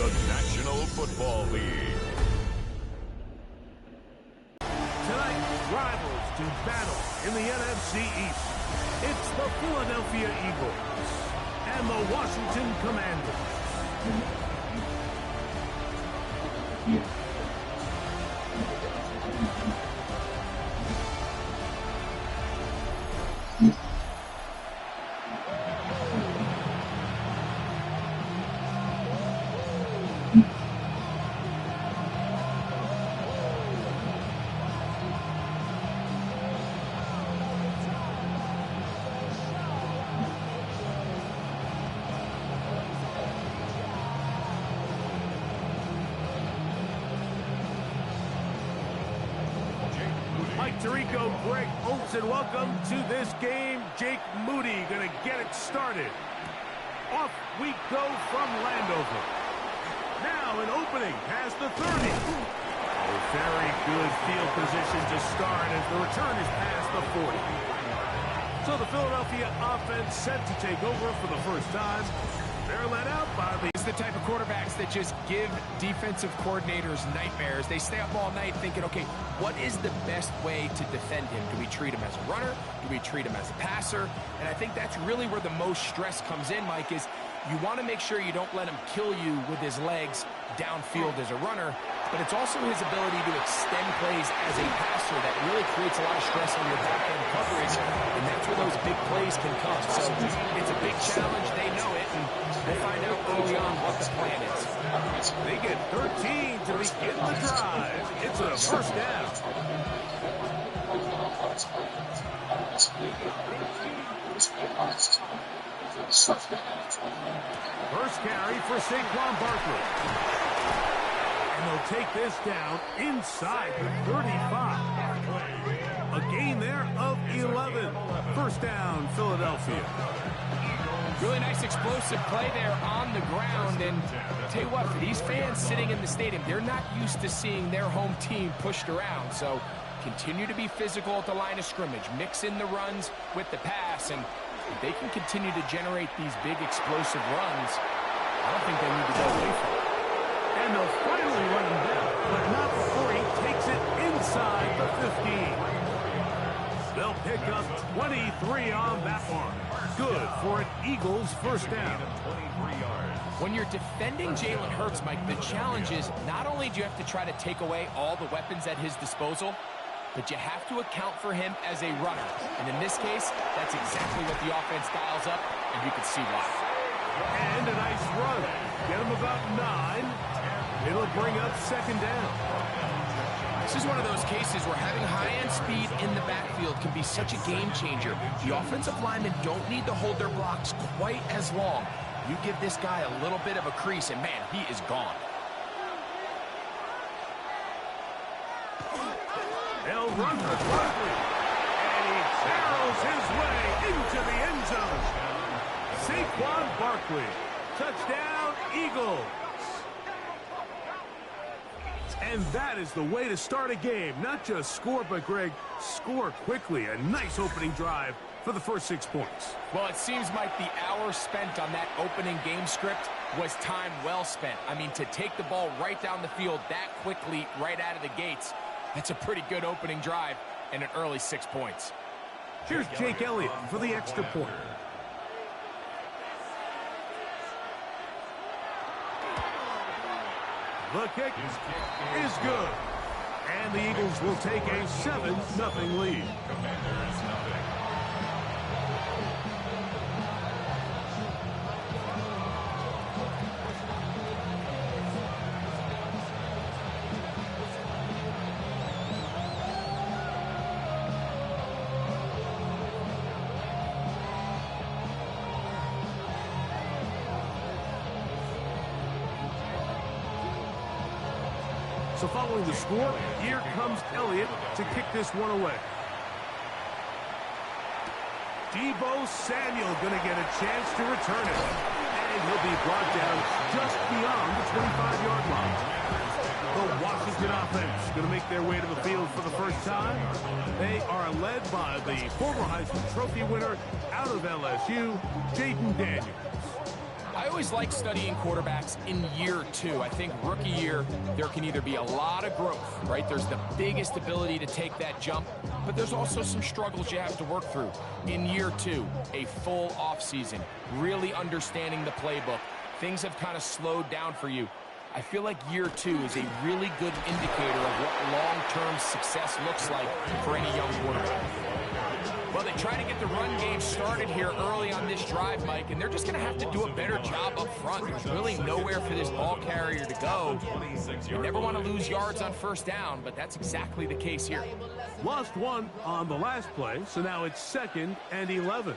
the National Football League. Tonight, rivals do battle in the NFC East. It's the Philadelphia Eagles and the Washington Commanders. Tirico, Greg Oates, and welcome to this game. Jake Moody going to get it started. Off we go from Landover. Now an opening past the 30. A very good field position to start as the return is past the 40. So the Philadelphia offense set to take over for the first time. They're led out by the... It's the type of quarterbacks that just give defensive coordinators nightmares. They stay up all night thinking, okay, what is the best way to defend him? Do we treat him as a runner? Do we treat him as a passer? And I think that's really where the most stress comes in, Mike, is you want to make sure you don't let him kill you with his legs downfield as a runner, but it's also his ability to extend plays as a passer that really creates a lot of stress on your back-end coverage, and that's where those big plays can come. So it's a big challenge. They know it, and we'll find out early on what the plan is. They get 13 to begin the drive. It's a first down. First carry for Saquon Barkley. And they'll take this down inside the 35. A gain there of 11. First down, Philadelphia. Really nice explosive play there on the ground. And I'll tell you what, for these fans sitting in the stadium, they're not used to seeing their home team pushed around. So continue to be physical at the line of scrimmage. Mix in the runs with the pass. And if they can continue to generate these big explosive runs, I don't think they need to go away from it. And they'll finally run him down, but not before he takes it inside the 15. They'll pick up 23 on that one. Good for an Eagles first down. When you're defending Jalen Hurts, Mike, the challenge is not only do you have to try to take away all the weapons at his disposal, but you have to account for him as a runner. And in this case, that's exactly what the offense dials up, and you can see why. And a nice run. Get him about 9. It'll bring up second down. This is one of those cases where having high-end speed in the backfield can be such a game changer. The offensive linemen don't need to hold their blocks quite as long. You give this guy a little bit of a crease, and man, he is gone. They'll run for Barkley, and he barrels his way into the end zone. Saquon Barkley, touchdown, Eagles. And that is the way to start a game. Not just score, but, Greg, score quickly. A nice opening drive for the first 6 points. Well, it seems like the hour spent on that opening game script was time well spent. I mean, to take the ball right down the field that quickly right out of the gates, that's a pretty good opening drive and an early 6 points. Here's Jake Elliott for the extra point. The kick is good. And the Eagles will take a 7-0 lead. So following the score, here comes Elliott to kick this one away. Deebo Samuel going to get a chance to return it. And he'll be brought down just beyond the 25-yard line. The Washington offense going to make their way to the field for the first time. They are led by the former Heisman Trophy winner out of LSU, Jaden Daniels. I always like studying quarterbacks in year two. I think rookie year, there can either be a lot of growth, right? There's the biggest ability to take that jump, but there's also some struggles you have to work through. In year two, a full offseason, really understanding the playbook. Things have kind of slowed down for you. I feel like year two is a really good indicator of what long-term success looks like for any young quarterback. Well, they try to get the run game started here early on this drive, Mike, and they're just going to have to do a better job up front. There's really nowhere for this ball carrier to go. You never want to lose yards on first down, but that's exactly the case here. Lost one on the last play, so now it's 2nd and 11.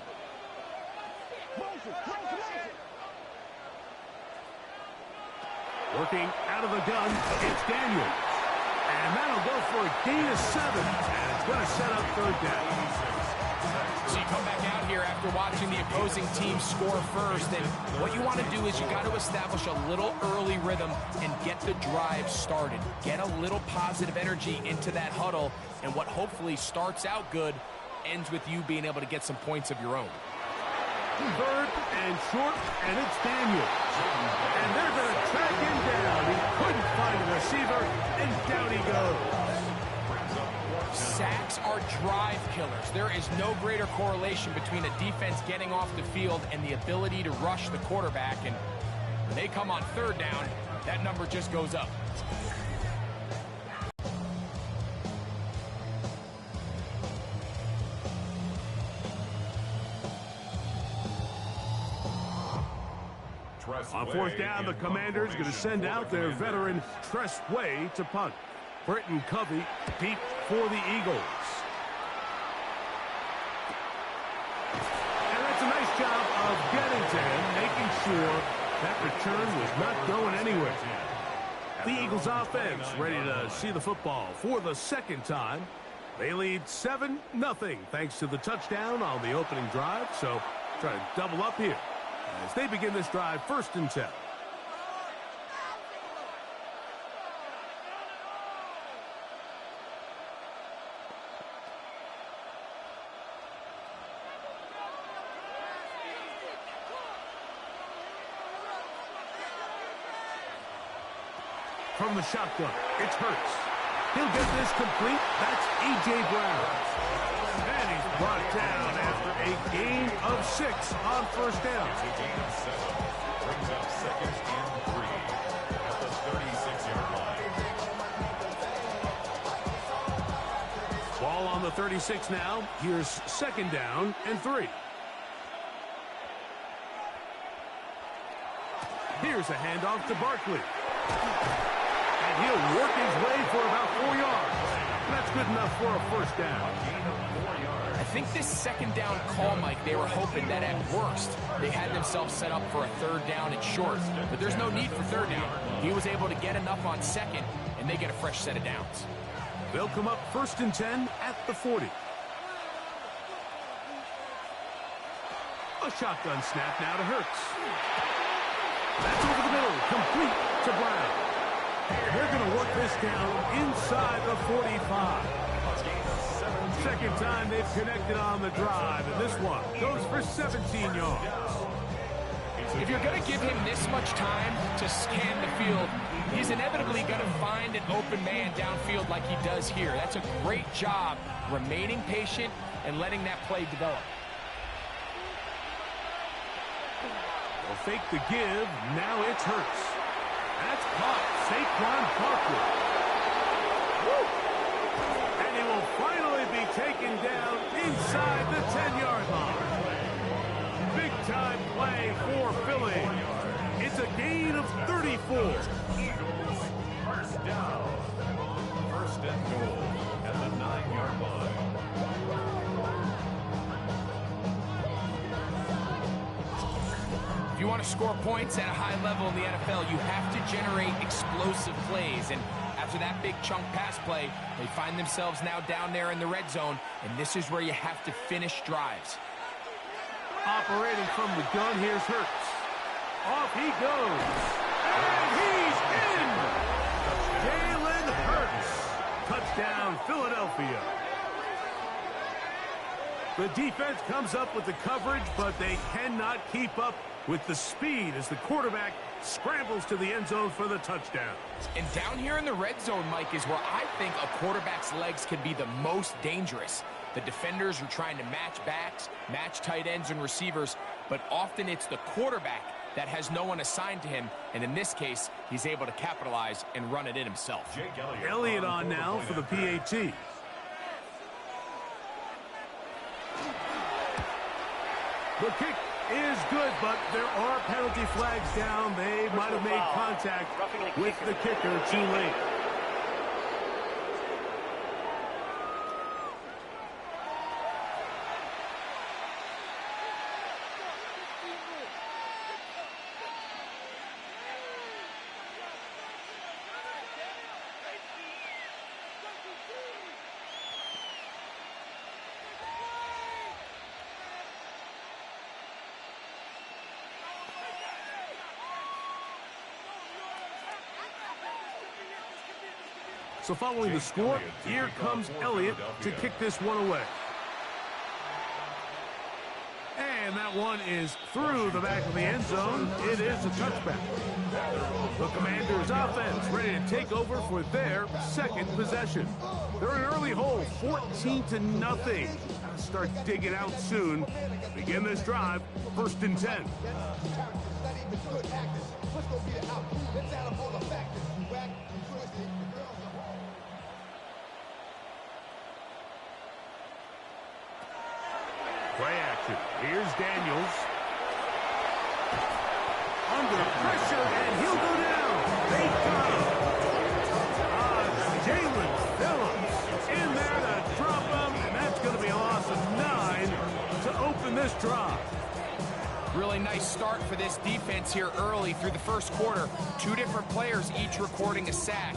Working out of the gun, it's Daniels. And that'll go for a gain of 7, and it's going to set up 3rd down. So you come back out here after watching the opposing team score first, and what you want to do is you got to establish a little early rhythm and get the drive started. Get a little positive energy into that huddle, and what hopefully starts out good ends with you being able to get some points of your own. 3rd and short, and it's Daniels. And they're going to track him down. He couldn't find a receiver, and down he goes. Sacks are drive killers. There is no greater correlation between a defense getting off the field and the ability to rush the quarterback. And when they come on 3rd down, that number just goes up. On 4th down, the Commanders going to send out their veteran Tress Way to punt. Britton Covey deep for the Eagles. And that's a nice job of getting to him, making sure that return was not going anywhere. The Eagles offense ready to see the football for the 2nd time. They lead 7-0 thanks to the touchdown on the opening drive. So try to double up here as they begin this drive 1st and 10. From the shotgun, it's Hurts. He'll get this complete. That's A.J. Brown. And he's brought down after a gain of 6 on 1st down. A gain of 7. Brings up 2nd and 3 at the 36-yard line. Ball on the 36 now. Here's 2nd down and 3. Here's a handoff to Barkley. And he'll work his way for about 4 yards. That's good enough for a 1st down. I think this 2nd down call, Mike, they were hoping that at worst they had themselves set up for a 3rd down and short. But there's no need for 3rd down. He was able to get enough on 2nd, and they get a fresh set of downs. They'll come up 1st and 10 at the 40. A shotgun snap now to Hurts. That's over the middle, complete to Brown. They're going to work this down inside the 45. 2nd time they've connected on the drive, and this one goes for 17 yards. If you're going to give him this much time to scan the field, he's inevitably going to find an open man downfield like he does here. That's a great job remaining patient and letting that play develop. They'll fake the give. Now it's Hurts. That's caught. Saquon Barkley. And he will finally be taken down inside the 10-yard line. Big-time play for Philly. It's a gain of 34. Eagles, 1st down. 1st and goal at the 9-yard line. If you want to score points at a high level in the NFL, you have to generate explosive plays. And after that big chunk pass play, they find themselves now down there in the red zone, and this is where you have to finish drives. Operating from the gun, here's Hurts. Off he goes. And he's in! Jalen Hurts. Touchdown, Philadelphia. The defense comes up with the coverage, but they cannot keep up with the speed as the quarterback scrambles to the end zone for the touchdown. And down here in the red zone, Mike, is where I think a quarterback's legs can be the most dangerous. The defenders are trying to match backs, match tight ends and receivers, but often it's the quarterback that has no one assigned to him, and in this case, he's able to capitalize and run it in himself. Elliott on now for the PAT. The kick is good, but there are penalty flags down. They might have made contact with the kicker too late. So following the score, here comes Elliott to kick this one away. And that one is through the back of the end zone. It is a touchback. The Commanders' offense ready to take over for their second possession. They're an early hole, 14-0. Gotta start digging out soon. Begin this drive, 1st and 10. Play action. Here's Daniels. Under pressure, and he'll go down. They got him. Jalen Phillips in there to drop him, and that's going to be a loss of 9 to open this drive. Really nice start for this defense here early through the first quarter. 2 different players each recording a sack.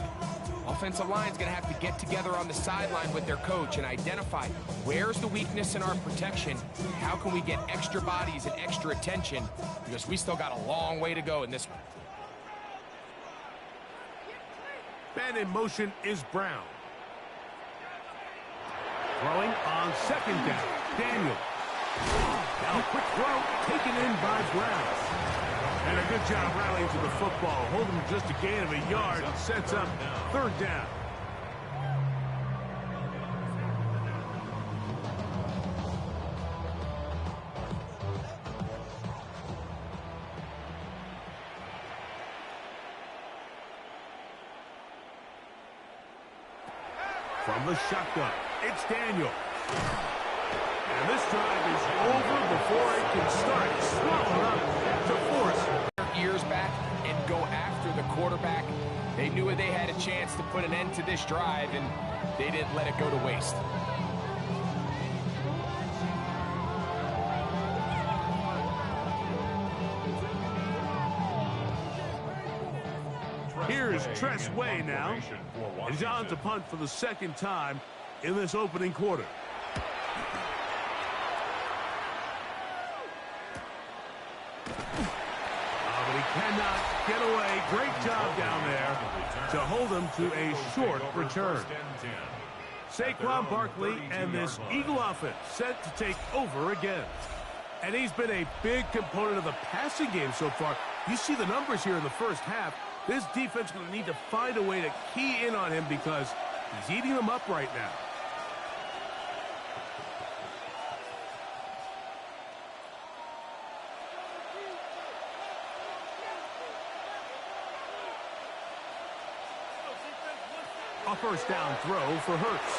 Offensive line's going to have to get together on the sideline with their coach and identify where's the weakness in our protection, how can we get extra bodies and extra attention, because we still got a long way to go in this one. Man in motion is Brown. Throwing on 2nd down. Daniel. Now a quick throw taken in by Brown. And a good job rallying to the football. Holding just a gain of a yard and sets up 3rd down. From the shotgun, it's Daniel. And this drive is over before it can start. Swallowed up to force ears back and go after the quarterback. They knew they had a chance to put an end to this drive, and they didn't let it go to waste. Here's Tress Way now. And he's on to punt for the 2nd time in this opening quarter. But he cannot get away. Great job down there to hold him to a short return. Saquon Barkley and this Eagle offense set to take over again. And he's been a big component of the passing game so far. You see the numbers here in the first half. This defense is going to need to find a way to key in on him because he's eating them up right now. A 1st down throw for Hurts.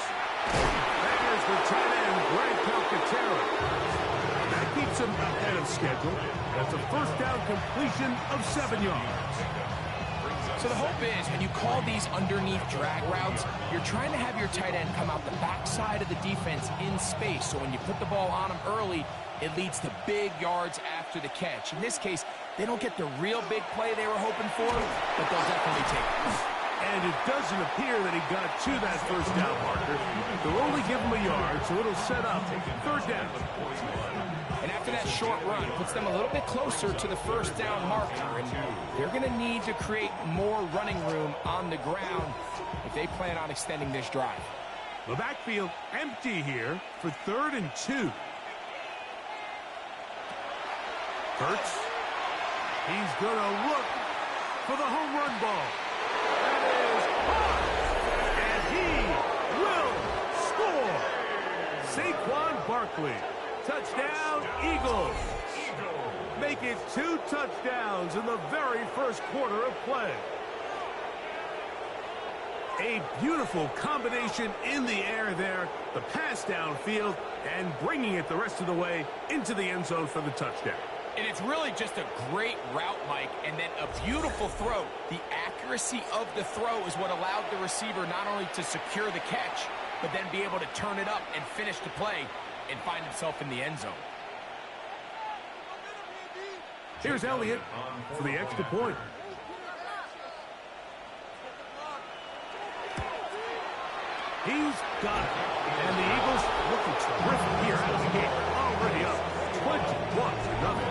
There's the tight end, Greg Calcaterra. That keeps him ahead of schedule. That's a 1st down completion of 7 yards. So the hope is when you call these underneath drag routes, you're trying to have your tight end come out the backside of the defense in space. So when you put the ball on him early, it leads to big yards after the catch. In this case, they don't get the real big play they were hoping for, but they'll definitely take it. And it doesn't appear that he got to that 1st down marker. They'll only give him a yard, so it'll set up 3rd down. And after that short run, puts them a little bit closer to the 1st down marker. And they're going to need to create more running room on the ground if they plan on extending this drive. The backfield empty here for 3rd and 2. Hurts He's going to look for the home run ball. That is hard. And he will score. Saquon Barkley. Touchdown, Eagles. Make it 2 touchdowns in the very first quarter of play. A beautiful combination in the air there. The pass downfield and bringing it the rest of the way into the end zone for the touchdown. And it's really just a great route, Mike, and then a beautiful throw. The accuracy of the throw is what allowed the receiver not only to secure the catch, but then be able to turn it up and finish the play and find himself in the end zone. Here's Elliott for the extra point. He's got it. And the Eagles looking terrific here out of the gate. Already up 21-0.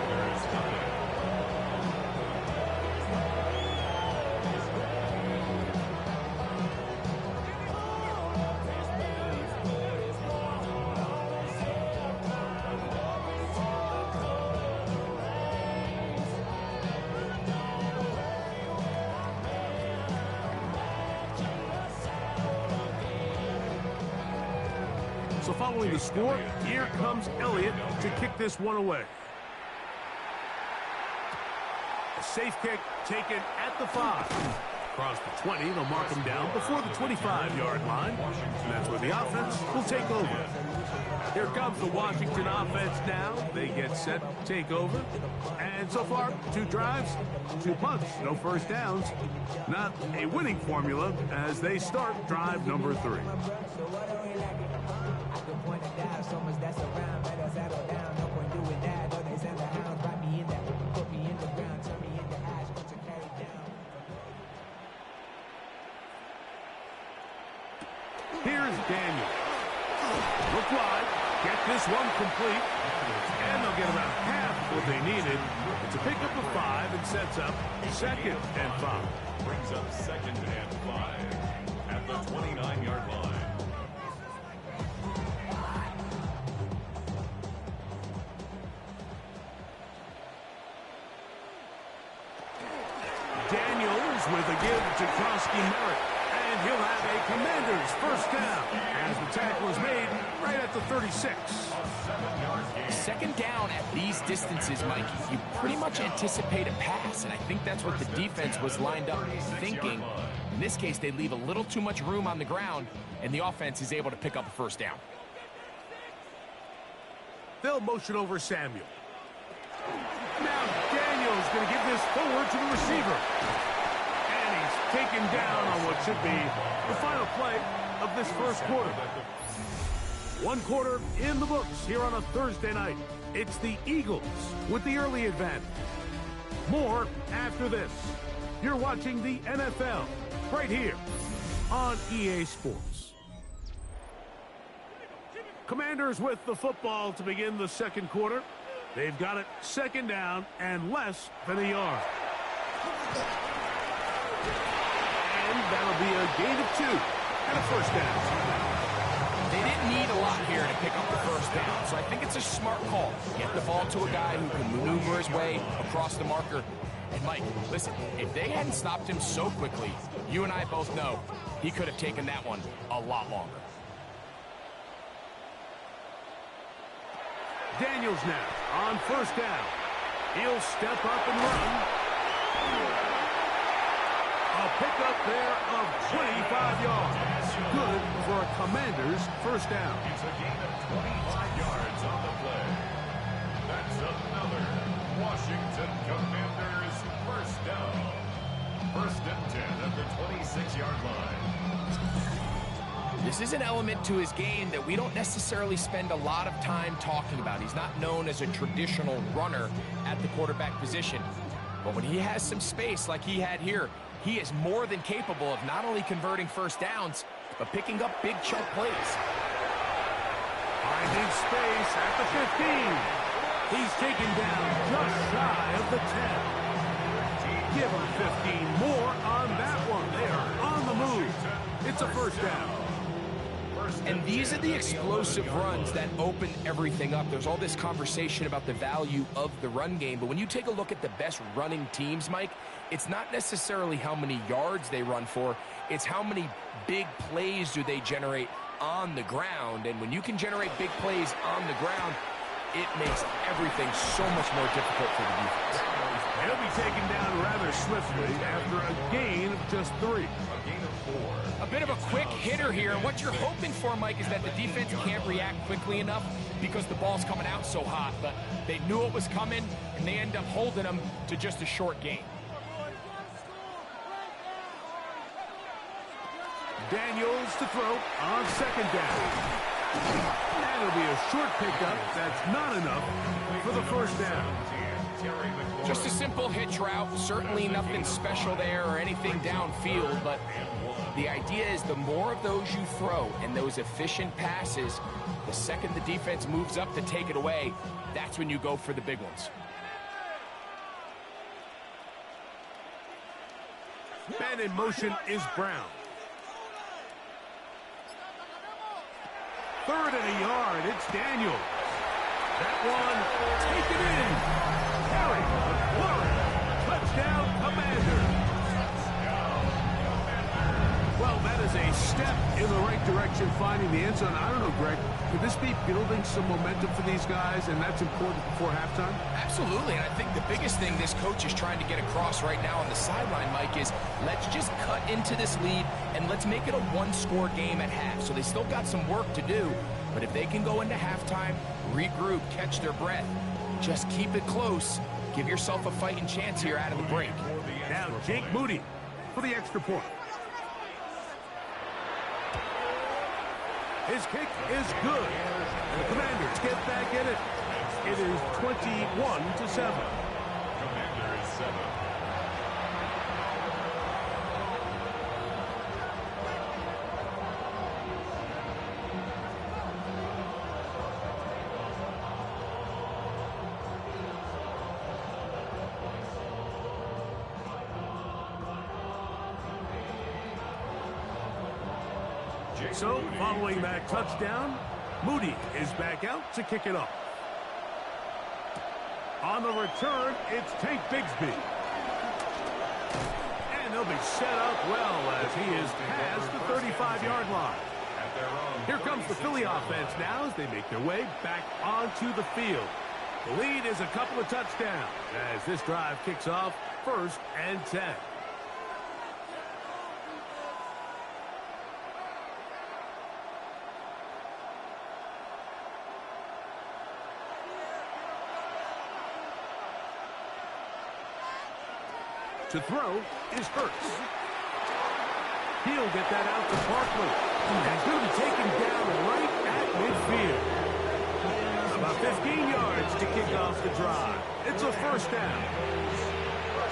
So following the score, here comes Elliott to kick this one away. A safe kick taken at the 5. Across the 20, they'll mark him down before the 25-yard line. And that's where the offense will take over. Here comes the Washington offense now. They get set, take over. And so far, 2 drives, 2 punts, no first downs. Not a winning formula as they start drive number 3. Here's Daniel. Look wide. Get this one complete. And they'll get about half what they needed. It's a pickup of 5 and sets up 2nd and 5. Brings up 2nd and 5 at the 29-yard line. Daniels with a give to Krosky Merritt. And he'll have a Commanders first down as the tackle is made right at the 36. 2nd down at these distances, Mike, you pretty much anticipate a pass, and I think that's what the defense was lined up thinking. In this case, they leave a little too much room on the ground, and the offense is able to pick up a first down. They'll motion over Samuel. Now Daniels going to give this forward to the receiver. And he's taken down on what should be the final play of this first quarter. 1 quarter in the books here on a Thursday night. It's the Eagles with the early advantage. More after this. You're watching the NFL right here on EA Sports. Commanders with the football to begin the 2nd quarter. They've got it 2nd down and less than a yard. And that'll be a gain of 2 and a first down. They didn't need a lot here to pick up the first down, so I think it's a smart call. Get the ball to a guy who can maneuver his way across the marker. And Mike, listen, if they hadn't stopped him so quickly, you and I both know he could have taken that one a lot longer. Daniels now on first down. He'll step up and run. A pickup there of 25 yards. Good for a Commanders first down. It's a gain of 25 yards on the play. That's another Washington Commanders first down. 1st and 10 at the 26-yard line. This is an element to his game that we don't necessarily spend a lot of time talking about. He's not known as a traditional runner at the quarterback position. But when he has some space like he had here, he is more than capable of not only converting first downs, but picking up big chunk plays. Finding space at the 15. He's taken down just shy of the 10. Give him 15 more on that one. They are on the move. It's a first down. 1st And these are the explosive runs that open everything up. There's all this conversation about the value of the run game, but when you take a look at the best running teams, Mike, it's not necessarily how many yards they run for, it's how many big plays do they generate on the ground. And when you can generate big plays on the ground, it makes everything so much more difficult for the defense. He'll be taken down rather swiftly after a gain of just 3. A gain of 4. A bit of a quick hitter here. And what you're hoping for, Mike, is that the defense can't react quickly enough because the ball's coming out so hot. But they knew it was coming, and they end up holding them to just a short gain. Daniels to throw on second down. That'll be a short pickup. That's not enough for the first down. Just a simple hitch route. Certainly nothing special there or anything downfield, but the idea is the more of those you throw and those efficient passes, the second the defense moves up to take it away, that's when you go for the big ones. Man in motion is Brown. 3rd and a yard. It's Daniel. That one taken in. Carry. Touchdown, Commander. Well, that is a step in the right direction, finding the end zone. I don't know, Greg, could this be building some momentum for these guys, and that's important before halftime? Absolutely, and I think the biggest thing this coach is trying to get across right now on the sideline, Mike, is let's just cut into this lead, and let's make it a one-score game at half. So they still got some work to do, but if they can go into halftime, regroup, catch their breath, just keep it close, give yourself a fighting chance here out of the break. Now Jake Moody for the extra point. His kick is good. And the Commanders get back in it. It is 21-7. Commanders 7. So, following that touchdown, Moody is back out to kick it off. On the return, it's Tank Bigsby. And they'll be set up well as he is past the 35-yard line. Here comes the Philly offense now as they make their way back onto the field. The lead is a couple of touchdowns as this drive kicks off 1st and 10. To throw is Hurts. He'll get that out to Barkley. And it's going to be taken down right at midfield. About 15 yards to kick off the drive. It's a first down.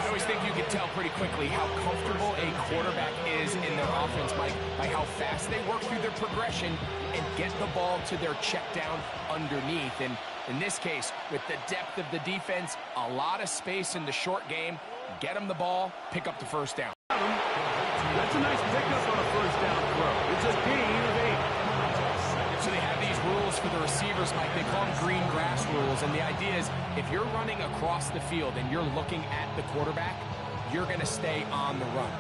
I always think you can tell pretty quickly how comfortable a quarterback is in their offense, Mike, by how fast they work through their progression and get the ball to their check down underneath. And in this case, with the depth of the defense, a lot of space in the short game, get them the ball, pick up the first down. That's a nice pickup on a first down throw. It's a gain of 8. So they have these rules for the receivers, Mike. They call them green grass rules. And the idea is if you're running across the field and you're looking at the quarterback, you're going to stay on the run.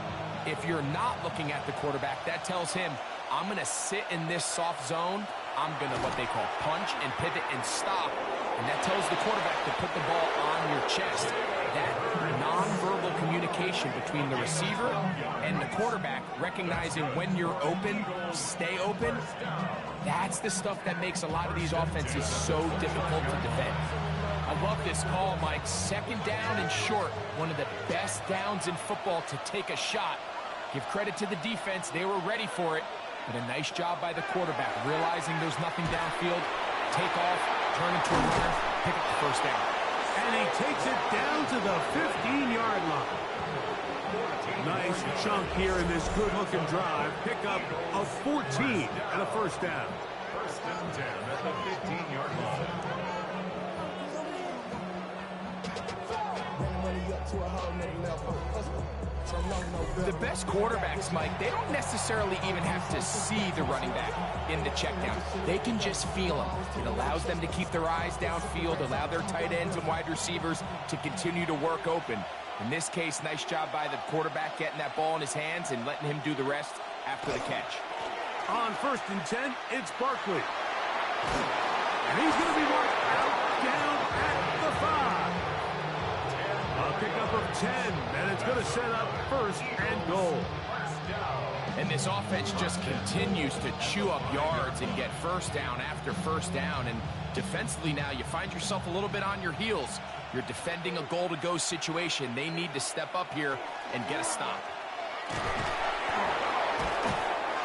If you're not looking at the quarterback, that tells him, I'm going to sit in this soft zone. I'm going to what they call punch and pivot and stop. And that tells the quarterback to put the ball on your chest. That nonverbal communication between the receiver and the quarterback, recognizing when you're open, stay open, that's the stuff that makes a lot of these offenses so difficult to defend. I love this call, Mike. 2nd down and short, one of the best downs in football to take a shot. Give credit to the defense. They were ready for it. But a nice job by the quarterback, realizing there's nothing downfield, take off, turn into a runner, pick up the first down. And he takes it down to the 15-yard line. Nice chunk here in this good-looking drive. Pick up of 14 and a first down. 1st and 10 at the 15-yard line. The best quarterbacks, Mike, they don't necessarily even have to see the running back in the check down. They can just feel him. It allows them to keep their eyes downfield, allow their tight ends and wide receivers to continue to work open. In this case, nice job by the quarterback getting that ball in his hands and letting him do the rest after the catch. On 1st and 10, it's Barkley. And he's going to be marked out down at the 5. A pickup of 10, and it's going to set up 1st and goal. And this offense just continues to chew up yards and get first down after first down. And defensively now, you find yourself a little bit on your heels. You're defending a goal-to-go situation. They need to step up here and get a stop.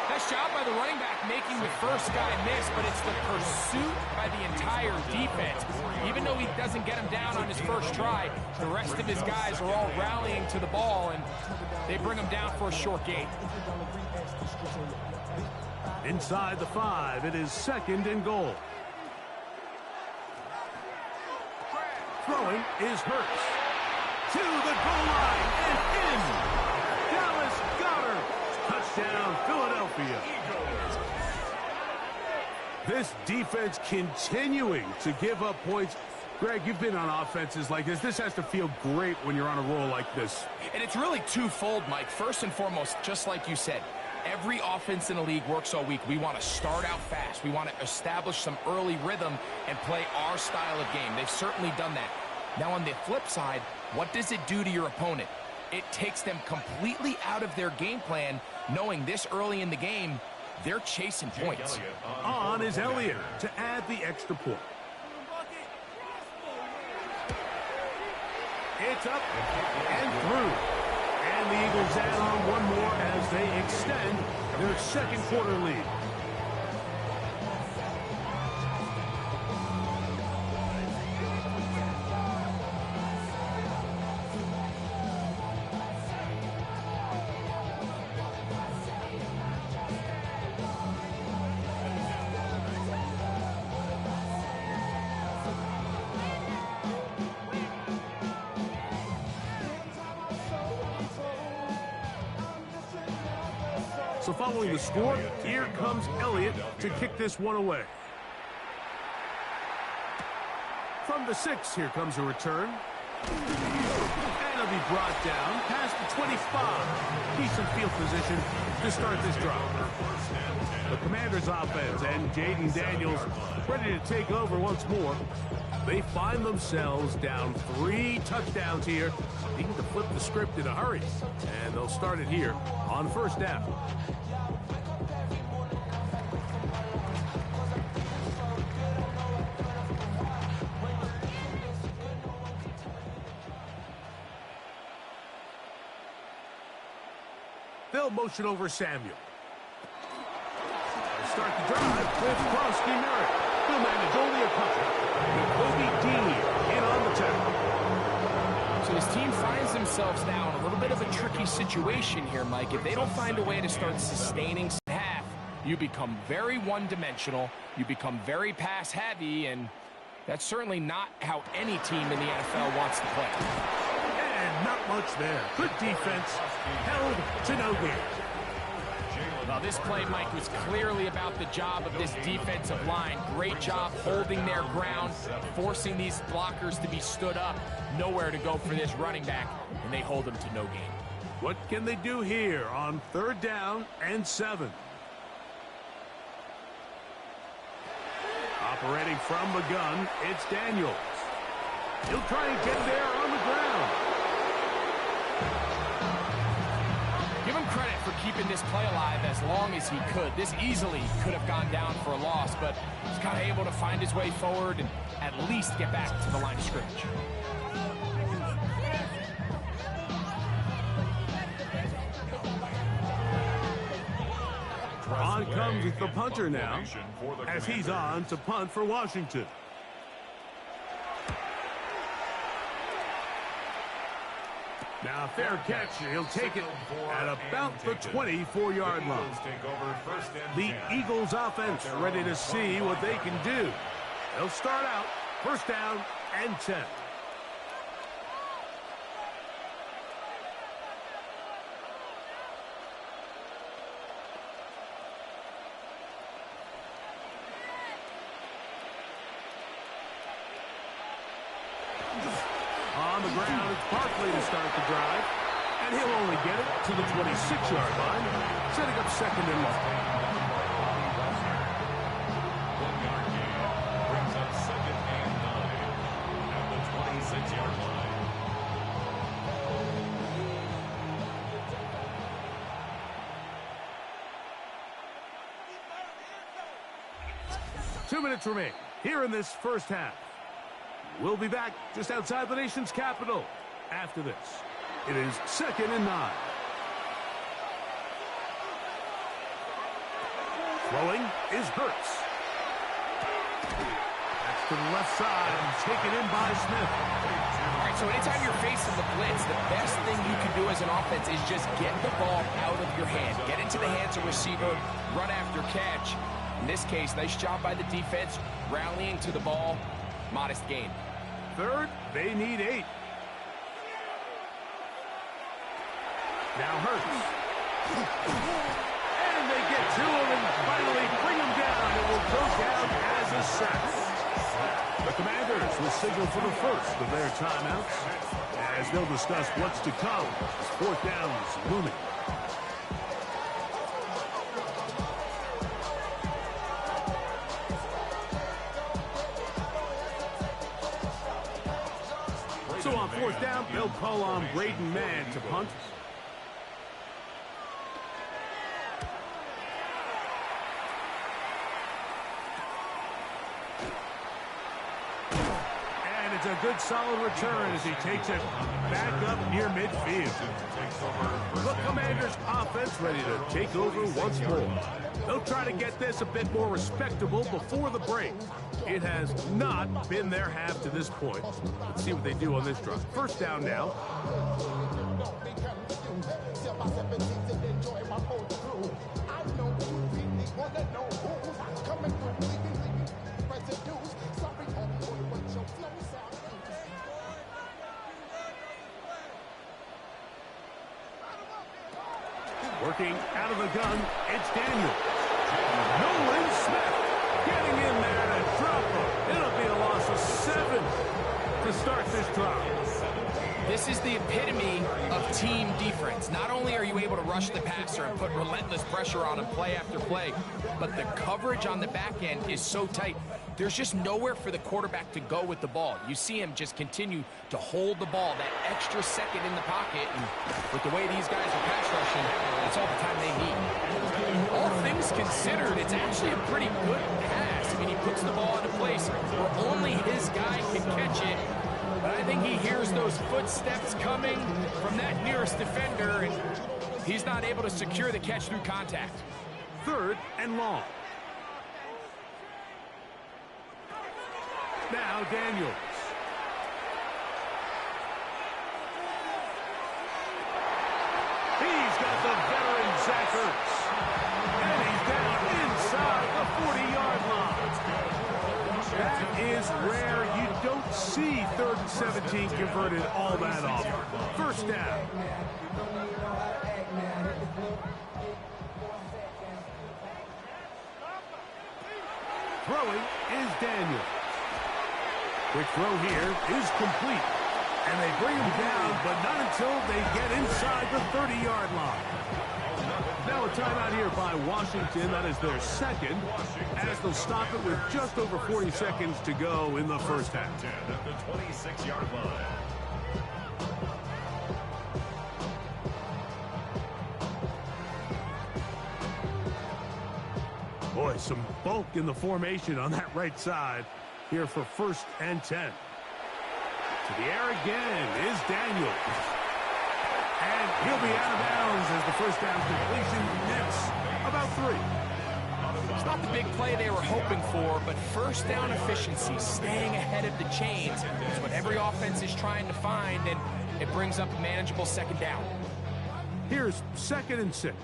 Nice job by the running back making the first guy miss, but it's the pursuit by the entire defense. Even though he doesn't get him down on his first try, the rest of his guys are all rallying to the ball, and they bring him down for a short gain. Inside the 5, it is 2nd and goal. Throwing is Hurts. To the goal line and in. Dallas Goedert. Touchdown, Philadelphia. This defense continuing to give up points. Greg, you've been on offenses like this. This has to feel great when you're on a roll like this. And it's really twofold, Mike. First and foremost, just like you said, every offense in the league works all week. We want to start out fast. We want to establish some early rhythm and play our style of game. They've certainly done that. Now, on the flip side, what does it do to your opponent? It takes them completely out of their game plan, knowing this early in the game, they're chasing points. On is Elliott to add the extra point. It's up and through. And the Eagles add on one more as they extend their 2nd quarter lead. So following the score, here comes Elliott to kick this one away. From the 6, here comes a return. And it'll be brought down past the 25. Decent field position to start this drive. The Commanders' offense and Jaden Daniels ready to take over once more. They find themselves down 3 touchdowns here, needing to flip the script in a hurry. And they'll start it here on 1st down. They'll motion over Samuel. They'll start the drive with Krosky Merritt. He'll manage only a couple. Kobe Dean in on the tackle. So this team finds themselves now in a little bit of a tricky situation here, Mike. If they don't find a way to start sustaining half, you become very one-dimensional, you become very pass-heavy, and that's certainly not how any team in the NFL wants to play. And not much there. Good defense, held to no gain. Well, this play, Mike, was clearly about the job of this defensive line. Great job holding their ground, forcing these blockers to be stood up. Nowhere to go for this running back, and they hold them to no gain. What can they do here on 3rd down and 7? Operating from the gun, it's Daniels. He'll try and get there on the ground. Give him credit for keeping this play alive as long as he could. This easily could have gone down for a loss, but he's kind of able to find his way forward and at least get back to the line of scrimmage. On comes the punter now, as he's on to punt for Washington. Now, fair catch. He'll take it at about the 24-yard line. The Eagles offense ready to see what they can do. They'll start out 1st down and 10. on the ground. It's Barkley to start the drive. And he'll only get it to the 26-yard line, setting up second and long. 1-yard gain brings up second and 9 at the 26-yard line. 2 minutes remain here in this first half. We'll be back just outside the nation's capital after this. It is second and 9. Throwing is Hurts. That's to the left side and taken in by Smith. All right, so anytime you're facing the blitz, the best thing you can do as an offense is just get the ball out of your hand. Get into the hands of receiver, run after catch. In this case, nice job by the defense, rallying to the ball. Modest gain. Third, they need 8. Now Hurts. And they get to him and finally bring him down. It will go down as a sack. The Commanders will signal for the first of their timeouts as they'll discuss what's to come as fourth down is looming. So on fourth down, they'll call on Braden Mann to punt. And it's a good solid return as he takes it back up near midfield. The Commanders' offense ready to take over once more. They'll try to get this a bit more respectable before the break. It has not been their half to this point. Let's see what they do on this drive. First down now. Working out of the gun, it's Daniel. Nolan Smith getting in there to drop him. It'll be a loss of 7 to start this drive. This is the epitome of team defense. Not only are you able to rush the passer and put relentless pressure on him play after play, but the coverage on the back end is so tight. There's just nowhere for the quarterback to go with the ball. You see him just continue to hold the ball, that extra second in the pocket. And with the way these guys are pass rushing, that's all the time they need. All things considered, it's actually a pretty good pass. I mean, he puts the ball into place where only his guy can catch it. But I think he hears those footsteps coming from that nearest defender, and he's not able to secure the catch through contact. Third and long. Now Daniels. He's got the veteran Zach Ertz. And he's down inside the 40-yard line. That is rare. You don't see 3rd and 17 converted all that often. First down. Throwing is Daniel. Quick throw here is complete. And they bring him down, but not until they get inside the 30-yard line. Now a timeout here by Washington. That is their second, as they'll stop it with just over 40 seconds to go in the first half. At the 26-yard line. Boy, some bulk in the formation on that right side here for 1st and 10. To the air again is Daniels. And he'll be out of bounds as the first down completion nets about 3. It's not the big play they were hoping for, but first down efficiency, staying ahead of the chains, is what every offense is trying to find, and it brings up a manageable second down. Here's 2nd and 6.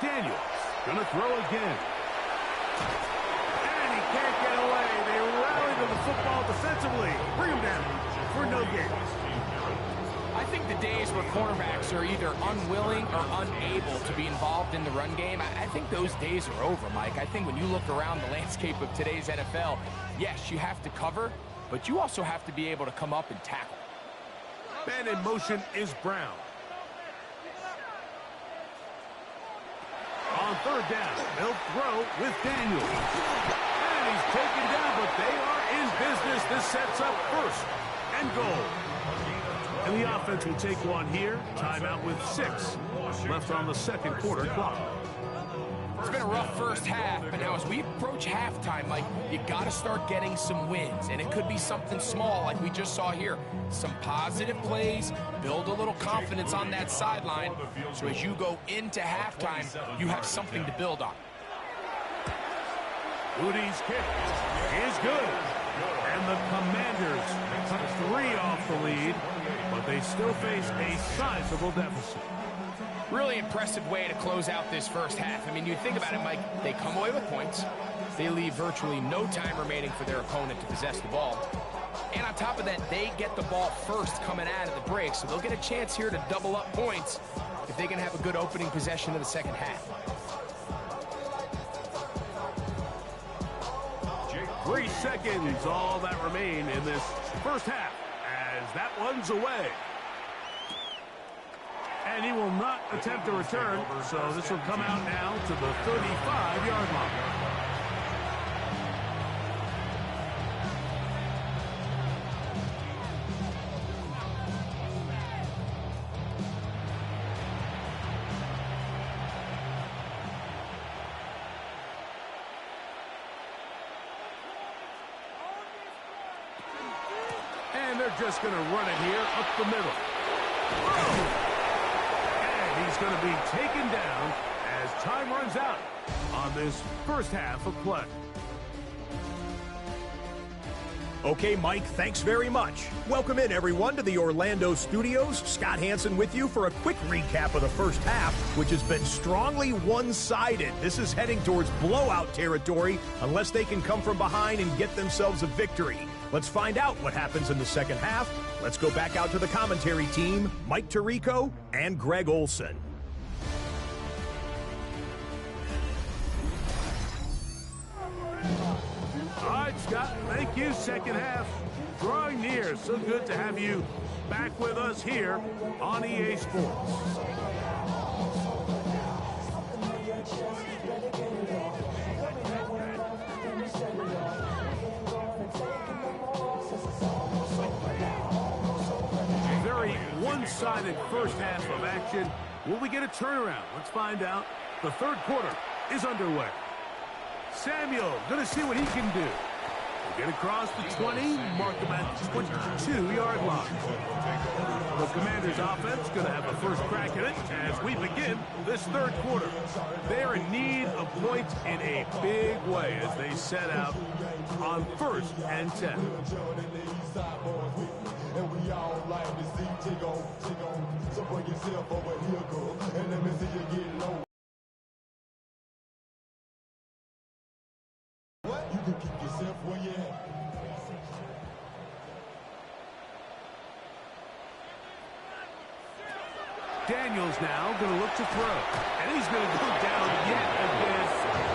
Daniels gonna throw again. And he can't get away. They rally to the football defensively. Bring him down for no gain. I think the days where cornerbacks are either unwilling or unable to be involved in the run game, I think those days are over, Mike. I think when you look around the landscape of today's NFL, yes, you have to cover, but you also have to be able to come up and tackle. Man in motion is Brown. On third down, they'll throw with Daniels. And he's taken down, but they are in business. This sets up first and goal. And the offense will take one here. Timeout with 6 left on the second quarter clock. It's been a rough first half, but now as we approach halftime, Mike, you got to start getting some wins. And it could be something small like we just saw here. Some positive plays, build a little confidence on that sideline. So as you go into halftime, you have something to build on. Moody's kick is good. And the Commanders cut 3 off the lead, but they still face a sizable deficit. Really impressive way to close out this first half. I mean, you think about it, Mike, they come away with points. They leave virtually no time remaining for their opponent to possess the ball. And on top of that, they get the ball first coming out of the break, so they'll get a chance here to double up points if they can have a good opening possession of the second half. 3 seconds, all that remain in this first half, as that one's away. And he will not attempt a return, so this will come out now to the 35-yard line. And they're just going to run it here up the middle. Oh! He's going to be taken down as time runs out on this first half of play. Okay, Mike, thanks very much. Welcome in, everyone, to the Orlando studios. Scott Hansen with you for a quick recap of the first half, which has been strongly one-sided. This is heading towards blowout territory unless they can come from behind and get themselves a victory. Let's find out what happens in the second half. Let's go back out to the commentary team, Mike Tirico and Greg Olson. All right, Scott, thank you. Second half drawing near. So good to have you back with us here on EA Sports. Very one-sided first half of action. Will we get a turnaround? Let's find out. The third quarter is underway. Samuel going to see what he can do. We'll get across the 20, mark him at the 22-yard line. The Commanders' offense going to have a first crack at it as we begin this third quarter. They're in need of points in a big way as they set out on 1st and 10. And we all like to see tick on. So bring yourself over here, girl, and let me see you get low. What? You can keep yourself where you at. Daniels now going to look to throw. And he's going to go down yet again.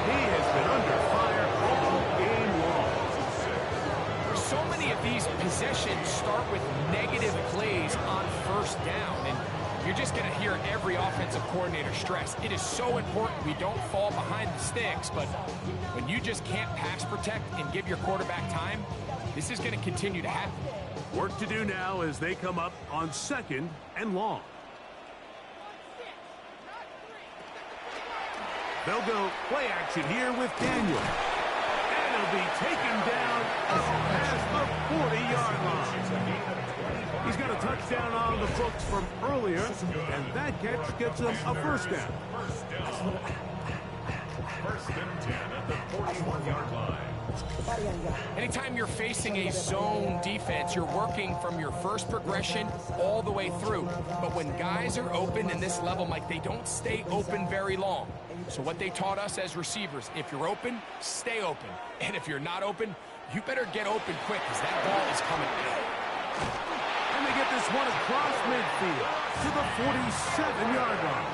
He has been under fire all game long. So many of these possessions start with negative plays on first down, and you're just going to hear every offensive coordinator stress. It is so important we don't fall behind the sticks, but when you just can't pass protect and give your quarterback time, this is going to continue to happen. Work to do now as they come up on 2nd and long. They'll go play action here with Daniel. And he'll be taken down past the 40-yard line. He's got a touchdown on the books from earlier, and that catch gets him a first down. First and 10 at the 41-yard line. Anytime you're facing a zone defense, you're working from your first progression all the way through. But when guys are open in this level, Mike, they don't stay open very long. So what they taught us as receivers, if you're open, stay open. And if you're not open, you better get open quick because that ball is coming. And they get get this one across midfield to the 47-yard line.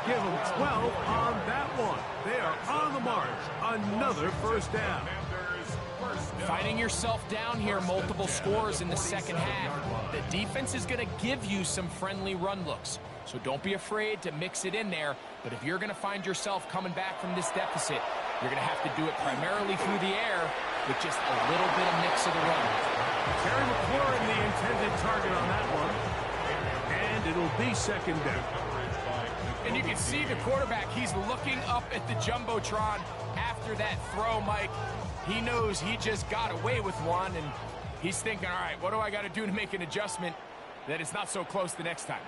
Give them 12 on that one. They are on the march. Another first down. Finding yourself down here, multiple scores in the second half. The defense is going to give you some friendly run looks. So don't be afraid to mix it in there. But if you're going to find yourself coming back from this deficit, you're going to have to do it primarily through the air with just a little bit of mix of the run. Terry McLaurin, the intended target on that one. And it'll be second down. And you can see the quarterback, he's looking up at the Jumbotron after that throw, Mike. He knows he just got away with one, and he's thinking, all right, what do I got to do to make an adjustment that it's not so close the next time?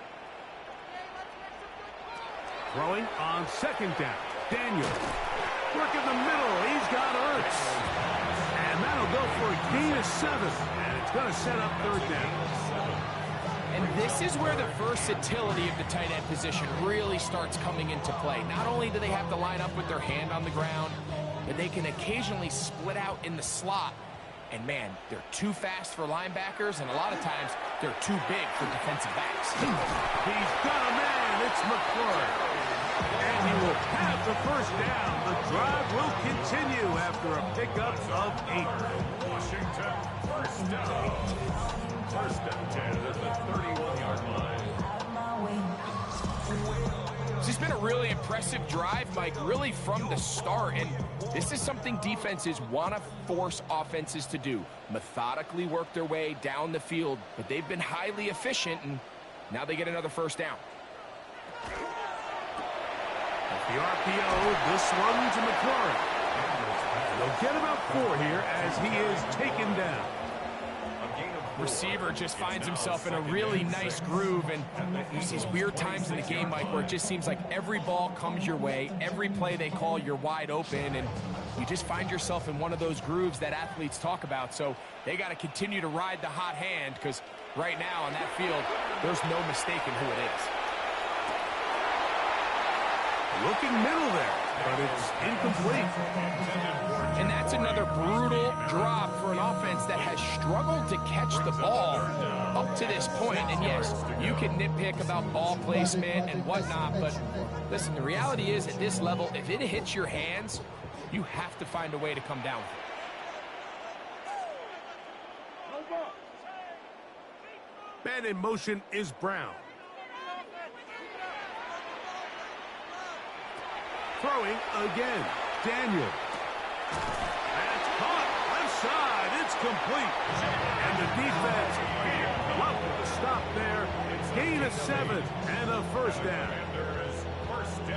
Throwing on second down. Daniel. Work in the middle. He's got Ertz. And that'll go for a gain of 7. And it's going to set up third down. And this is where the versatility of the tight end position really starts coming into play. Not only do they have to line up with their hand on the ground, but they can occasionally split out in the slot. And man, they're too fast for linebackers, and a lot of times they're too big for defensive backs. He's got a man. It's McLaurin. And he will have the first down. The drive will continue after a pickup of 8. Washington, first down. First and 10 at the 31-yard line. This has been a really impressive drive, Mike, really from the start. And this is something defenses want to force offenses to do. Methodically work their way down the field, but they've been highly efficient, and now they get another first down. The RPO, this one to McLaurin. They'll get about 4 here as he is taken down. Receiver just finds himself in a really nice groove, and there's these weird times in the game, Mike, where it just seems like every ball comes your way, every play they call, you're wide open, and you just find yourself in one of those grooves that athletes talk about. So they got to continue to ride the hot hand, because right now on that field, there's no mistaking who it is. Looking middle there, but it's incomplete. And that's another brutal drop for an offense that has struggled to catch the ball up to this point. And yes, you can nitpick about ball placement and whatnot, but listen, the reality is at this level, if it hits your hands, you have to find a way to come down with it. Man in motion is Brown. Throwing again. Daniel. That's caught. Left side. It's complete. And the defense can't welcome the stop there. Gain of 7 and a first down.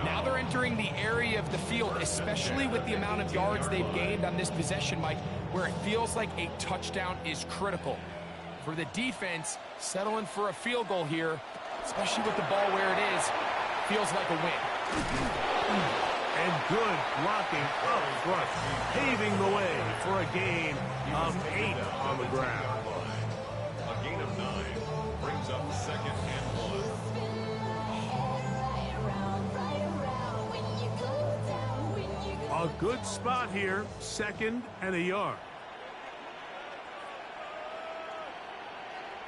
Now they're entering the area of the field, especially with the amount of yards they've gained on this possession, Mike, where it feels like a touchdown is critical. For the defense, settling for a field goal here, especially with the ball where it is, feels like a win. And good blocking up front, paving the way for a gain of 8 on the ground. A gain of 9 brings up second and 1. A good spot here, second and a yard.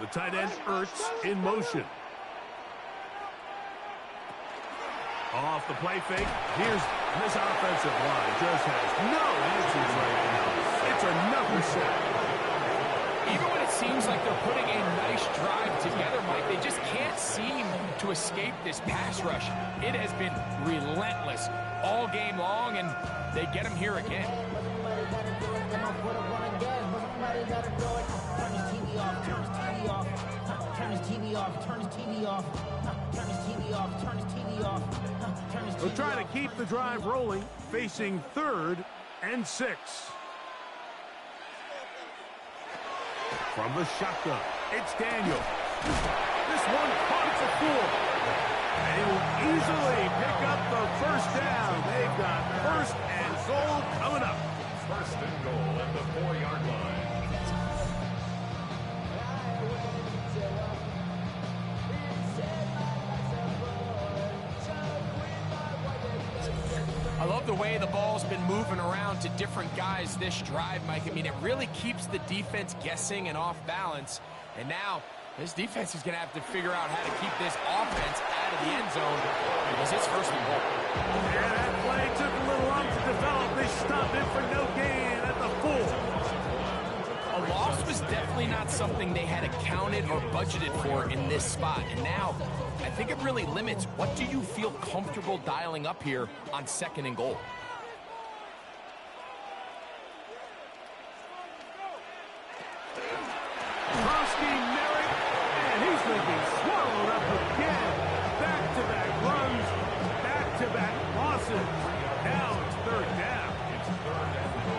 The tight end Ertz in motion. Off the play fake. Here's this offensive line. Just has no answers right now. It's another sack. Even when it seems like they're putting a nice drive together, Mike, they just can't seem to escape this pass rush. It has been relentless all game long, and they get him here again. They'll try to keep the drive rolling, facing 3rd and 6. From the shotgun, it's Daniel. This one caught for 4. They will easily pick up the first down. They've got 1st and goal coming up. 1st and goal at the 4-yard line. I love the way the ball's been moving around to different guys this drive, Mike. I mean, it really keeps the defense guessing and off balance. And now This defense is going to have to figure out how to keep this offense out of the end zone. It was his first and goal. Yeah, that play took a little long to develop. They stopped it for no gain at the 4. A loss was definitely not something they had accounted or budgeted for in this spot. And now, I think it really limits what do you feel comfortable dialing up here on 2nd and goal. And he's going to be swallowed up again. Back-to-back runs, back-to-back losses. Now it's 3rd down.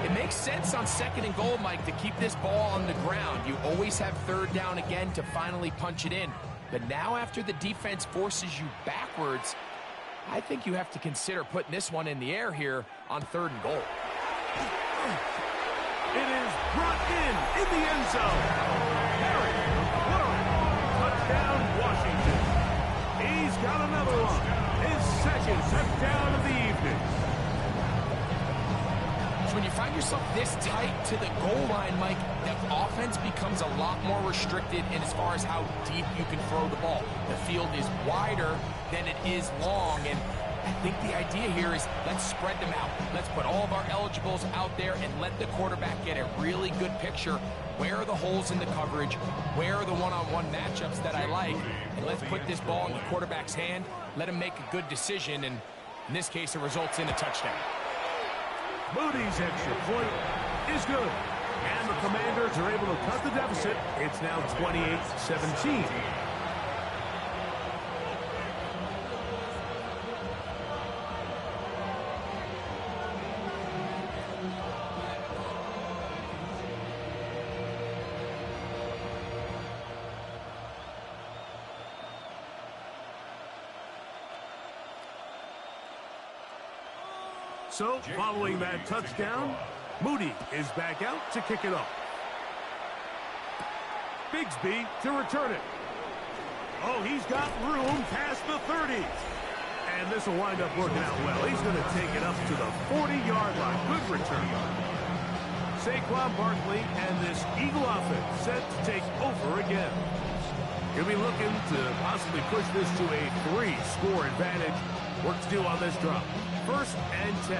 It makes sense on 2nd and goal, Mike, to keep this ball on the ground. You always have 3rd down again to finally punch it in. But now after the defense forces you backwards, I think you have to consider putting this one in the air here on 3rd and goal. It is brought in the end zone. Harry, touchdown, Washington. He's got another one. His 2nd touchdown of the evening. So when you find yourself this tight to the goal line, Mike, the offense becomes a lot more restricted in as far as how deep you can throw the ball. The field is wider than it is long, and I think the idea here is let's spread them out. Let's put all of our eligibles out there and let the quarterback get a really good picture. Where are the holes in the coverage? Where are the one-on-one matchups that I like? And let's put this ball in the quarterback's hand. Let him make a good decision, and in this case, it results in a touchdown. Moody's extra point is good. And the Commanders are able to cut the deficit. It's now 28-17. So, following that touchdown, Moody is back out to kick it off. Bigsby to return it. Oh, he's got room past the 30. And this will wind up working out well. He's going to take it up to the 40-yard line. Good return. Saquon Barkley and this Eagle offense set to take over again. He'll be looking to possibly push this to a 3-score advantage. Work to do on this drop. 1st and 10.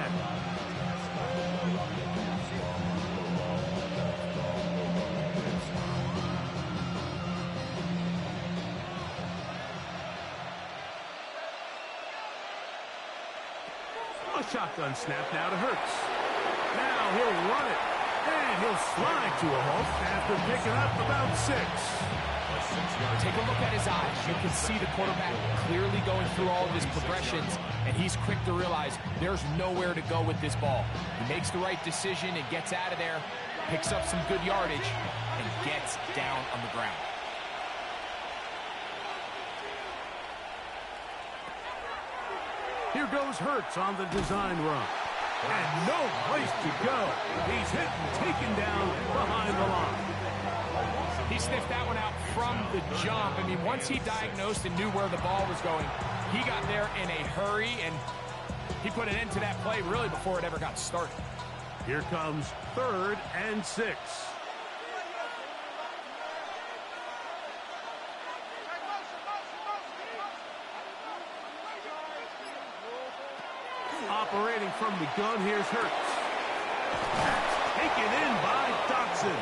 A shotgun snap now to Hurts. Now he'll run it. And he'll slide to a halt after picking up about 6. Take a look at his eyes. You can see the quarterback clearly going through all of his progressions, and he's quick to realize there's nowhere to go with this ball. He makes the right decision and gets out of there, picks up some good yardage, and gets down on the ground. Here goes Hurts on the design run. And no place to go. He's hit and taken down behind the line. He sniffed that one out from the jump. I mean, once he diagnosed and knew where the ball was going, he got there in a hurry, and he put an end to that play really before it ever got started. Here comes 3rd and 6. Operating from the gun, here's Hurts. That's taken in by Dotson.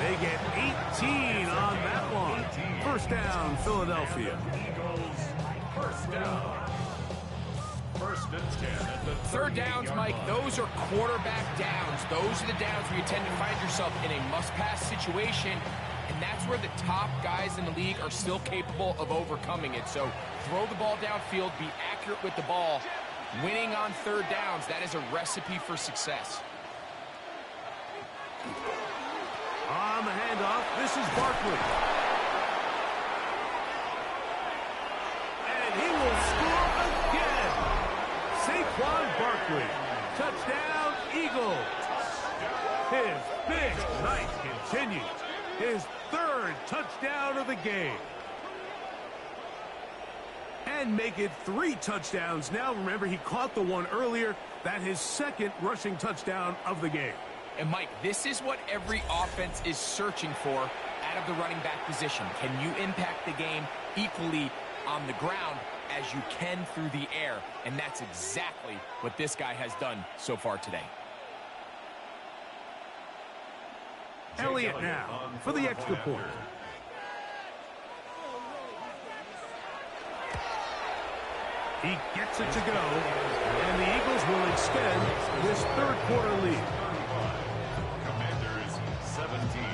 They get 18 on that one. 1st down, Philadelphia. Eagles, 1st down. 1st and 10. 3rd downs, Mike, those are quarterback downs. Those are the downs where you tend to find yourself in a must-pass situation, and that's where the top guys in the league are still capable of overcoming it. So throw the ball downfield, be accurate with the ball. Winning on 3rd downs, that is a recipe for success. On the handoff, this is Barkley. And he will score again. Saquon Barkley. Touchdown, Eagles. His big night continues. His 3rd touchdown of the game. And make it 3 touchdowns. Now, remember, he caught the one earlier. That his 2nd rushing touchdown of the game. And, Mike, this is what every offense is searching for out of the running back position. Can you impact the game equally on the ground as you can through the air? And that's exactly what this guy has done so far today. Elliott now for the extra point. He gets it to go, and the Eagles will extend this third quarter lead. Commanders 17.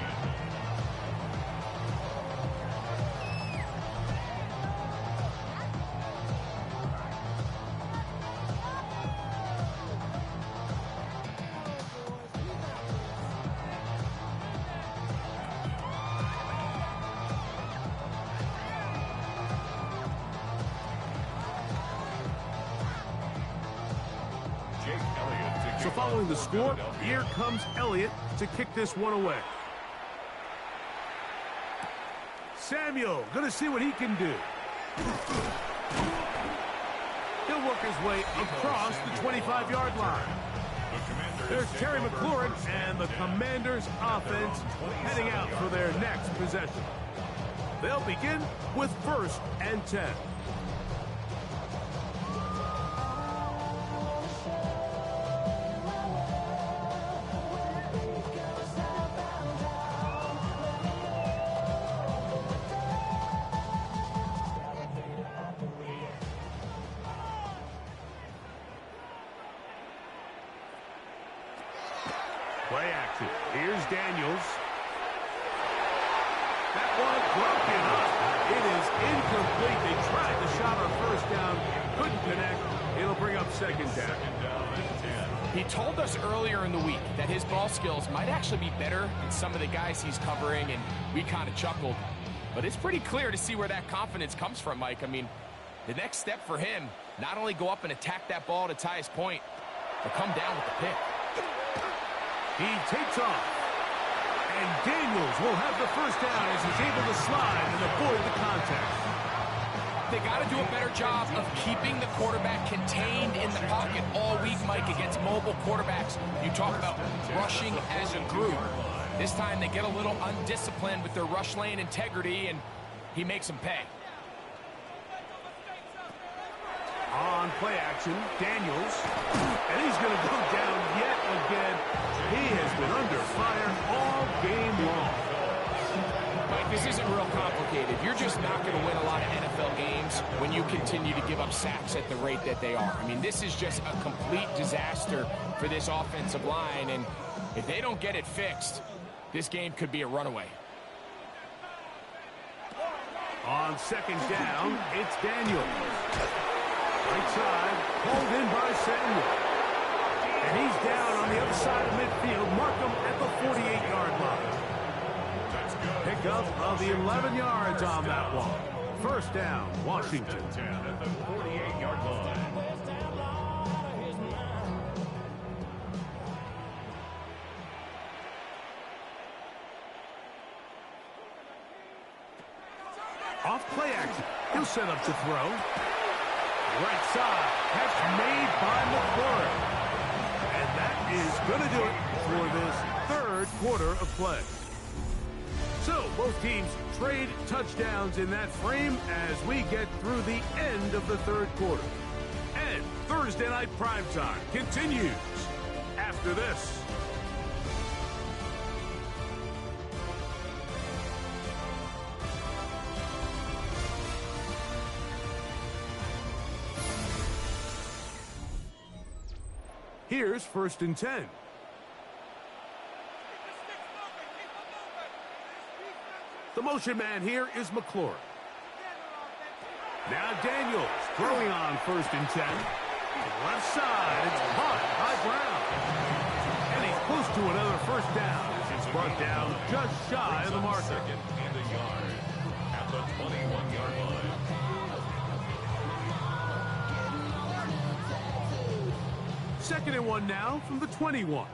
So following the score, here comes Elliott to kick this one away. Samuel, going to see what he can do. He'll work his way across the 25-yard line. There's Terry McLaurin and the Commanders' offense heading out for their next possession. They'll begin with 1st and 10. Play action. Here's Daniels. That one broken up. It is incomplete. They tried the shot on 1st down. Couldn't connect. It'll bring up 2nd down. He told us earlier in the week that his ball skills might actually be better than some of the guys he's covering, and we kind of chuckled. But it's pretty clear to see where that confidence comes from, Mike. I mean, the next step for him, not only go up and attack that ball to tie his point, but come down with the pick. He takes off. And Daniels will have the 1st down as he's able to slide and avoid the contact. They got to do a better job of keeping the quarterback contained in the pocket all week, Mike, against mobile quarterbacks. You talk about rushing as a group. This time they get a little undisciplined with their rush lane integrity, and he makes them pay. On play action, Daniels. And he's going to go down yet again. He has been under fire all game long. Mike, this isn't real complicated. You're just not going to win a lot of NFL games when you continue to give up sacks at the rate that they are. I mean, this is just a complete disaster for this offensive line, and if they don't get it fixed, this game could be a runaway. On 2nd down, it's Daniels. Right side, pulled in by Samuel. And he's down on the other side of midfield. Mark him at the 48-yard line. Pickup of the 11 yards on that one. 1st down, Washington. 10 at the 48-yard line. Off play action. He'll set up to throw. Right side. Catch made by McLaurin. And that is going to do it for this 3rd quarter of play. So, both teams trade touchdowns in that frame as we get through the end of the 3rd quarter. And Thursday Night Primetime continues after this. Here's 1st and 10. The motion man here is McLaurin. Now Daniels throwing on 1st and 10. Left side, it's caught by Brown. And he's close to another 1st down. It's brought down just shy of the marker. 2nd and a yard at the 21-yard line. 2nd and 1 now from the 21.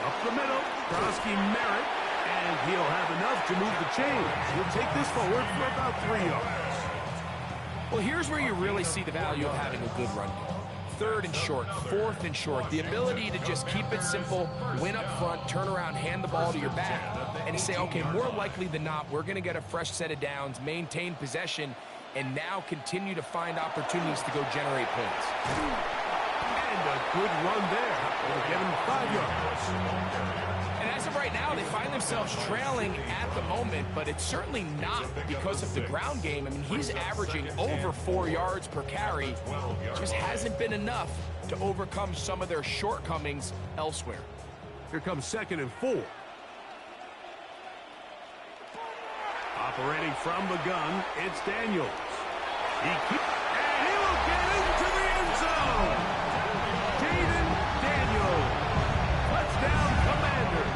Up the middle, Krosky Merritt, and he'll have enough to move the chains. He'll take this forward for about 3 yards. Well, here's where you really see the value of having a good run game. 3rd and short, 4th and short, the ability to just keep it simple, win up front, turn around, hand the ball to your back, and say, okay, more likely than not, we're going to get a fresh set of downs, maintain possession, and now continue to find opportunities to go generate points. And a good run there. It'll get him 5 yards. And as of right now, they find themselves trailing at the moment, but it's certainly not because of the ground game. I mean, he's averaging over 4 yards per carry. Just hasn't been enough to overcome some of their shortcomings elsewhere. Here comes 2nd and 4. Operating from the gun, it's Daniels. And he will get into the end zone. Jaden Daniels. Touchdown, Commanders.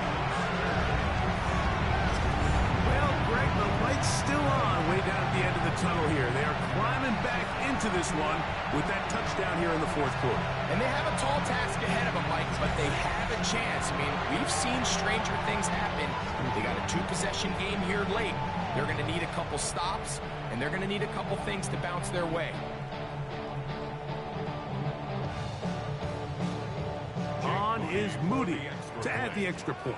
Well, Greg, the light's still on way down at the end of the tunnel here. They are climbing back into this one with that touchdown here in the 4th quarter. And they have a tall task ahead of them, Mike, but they have a chance. I mean, we've seen stranger things happen. They got a 2-possession game here late. They're going to need a couple stops, and they're going to need a couple things to bounce their way. On is Moody to add the extra point.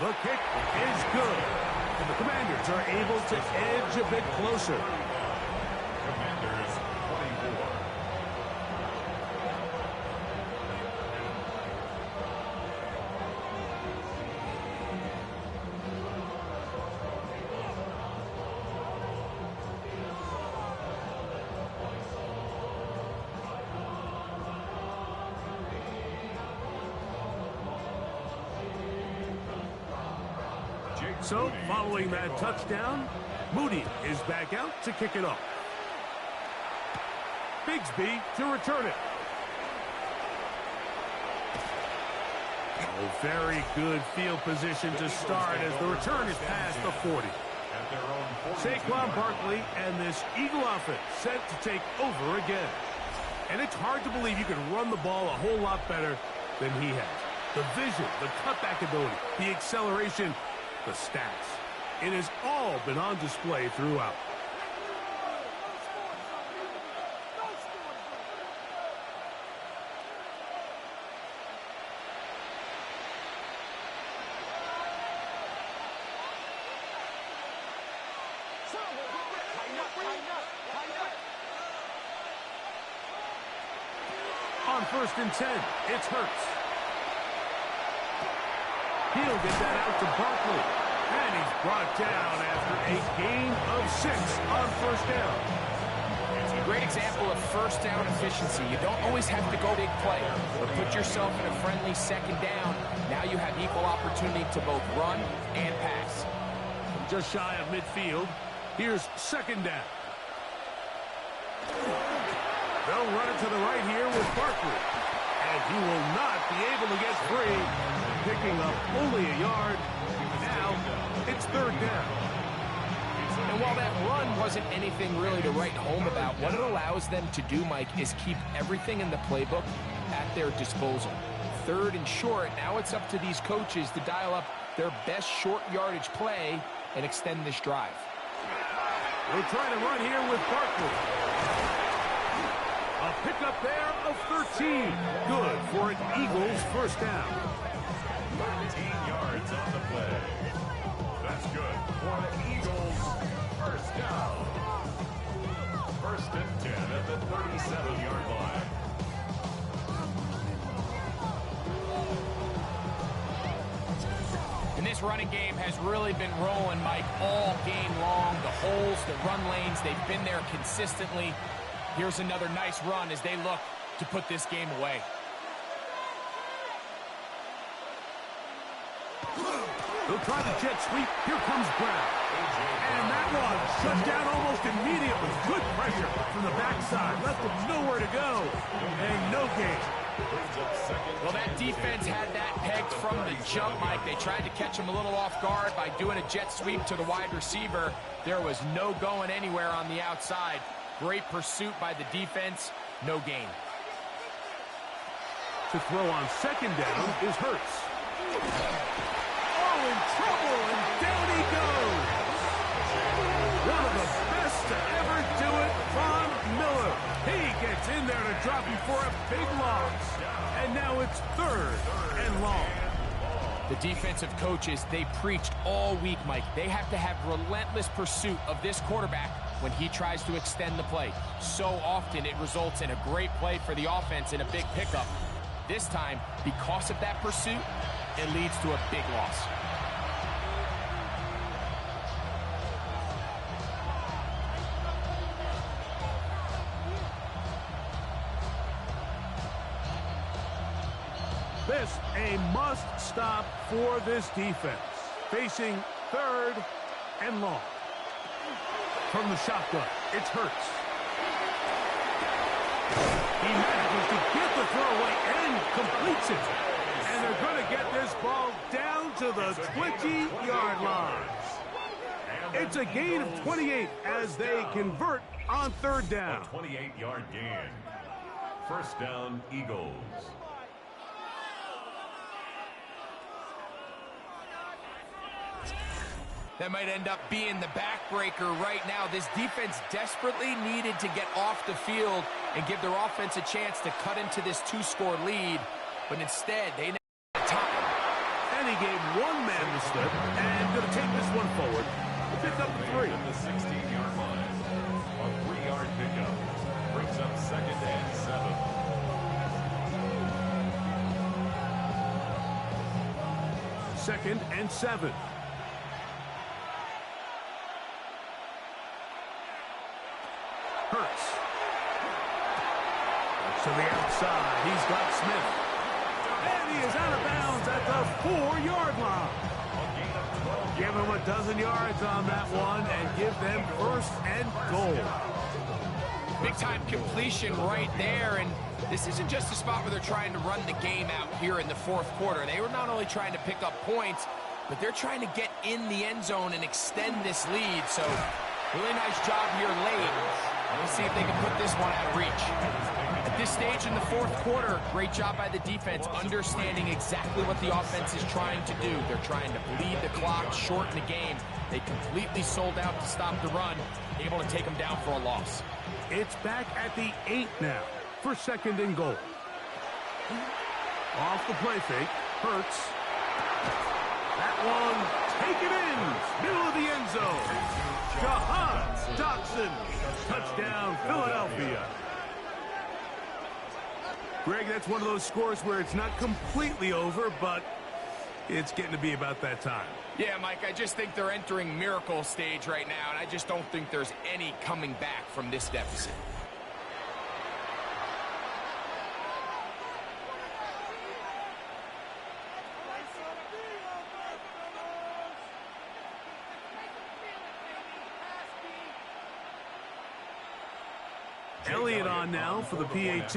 The kick is good. And the Commanders are able to edge a bit closer. Commanders 24. So, following that touchdown, Moody is back out to kick it off. Bigsby to return it. Oh, very good field position to start as the return is past the 40. Saquon Barkley and this Eagle offense set to take over again. And it's hard to believe you can run the ball a whole lot better than he has. The vision, the cutback ability, the acceleration, the stats. It has all been on display throughout. On 1st and 10, it's Hurts. He'll get that out to Barkley. And he's brought down after a gain of 6 on 1st down. It's a great example of 1st down efficiency. You don't always have to go big play, but put yourself in a friendly 2nd down. Now you have equal opportunity to both run and pass. Just shy of midfield, here's 2nd down. They'll run it to the right here with Barkley. And he will not be able to get free, picking up only a yard. Now, it's 3rd down. And while that run wasn't anything really to write home about, what it allows them to do, Mike, is keep everything in the playbook at their disposal. 3rd and short, now it's up to these coaches to dial up their best short yardage play and extend this drive. We're trying to run here with Barkley. A pickup there of 13. Good for an Eagles 1st down. 13 yards on the play. That's good for the Eagles. 1st down. 1st and 10 at the 37-yard line. And this running game has really been rolling, Mike, all game long. The holes, the run lanes, they've been there consistently. Here's another nice run as they look to put this game away. They'll try the jet sweep. Here comes Brown. And that one shut down almost immediately. Good pressure from the backside. Left him nowhere to go. And no gain. Well, that defense had that pegged from the jump, Mike. They tried to catch him a little off guard by doing a jet sweep to the wide receiver. There was no going anywhere on the outside. Great pursuit by the defense. No gain. To throw on 2nd down is Hurts. Oh, in trouble, and down he goes. One of the best to ever The defensive coaches, they preached all week, Mike. They have to have relentless pursuit of this quarterback when he tries to extend the play. So often it results in a great play for the offense and a big pickup. This time, because of that pursuit, it leads to a big loss. This a must-stop for this defense. Facing 3rd and long. From the shotgun, it's Hurts. He manages to get the throwaway and completes it. And they're going to get this ball down to the 20-yard line. It's a gain of 28 as they convert on 3rd down. A 28-yard gain. First down, Eagles. That might end up being the backbreaker right now. This defense desperately needed to get off the field and give their offense a chance to cut into this 2-score lead. But instead, they never got time. And he gave one man the slip and going to take this one forward. Pick up the 3. At the 16-yard line. A 3-yard pickup. Brings up 2nd and 7. 2nd and 7. Hurts. To the outside. He's got Smith. And he is out of bounds at the 4-yard line. Give him a dozen yards on that one and give them 1st and goal. Big-time completion right there, and this isn't just a spot where they're trying to run the game out here in the 4th quarter. They were not only trying to pick up points, but they're trying to get in the end zone and extend this lead. So, really nice job here late. Let's see if they can put this one out of reach. At this stage in the 4th quarter, great job by the defense, understanding exactly what the offense is trying to do. They're trying to bleed the clock, shorten the game. They completely sold out to stop the run, able to take them down for a loss. It's back at the 8 now for 2nd and goal. Off the play fake, Hurts. That one taken in, middle of the end zone. Jahan Dotson, touchdown Philadelphia. Greg, that's one of those scores where it's not completely over, but it's getting to be about that time. Yeah, Mike, I just think they're entering miracle stage right now, and I just don't think there's any coming back from this deficit. Elliott on now for the PAT.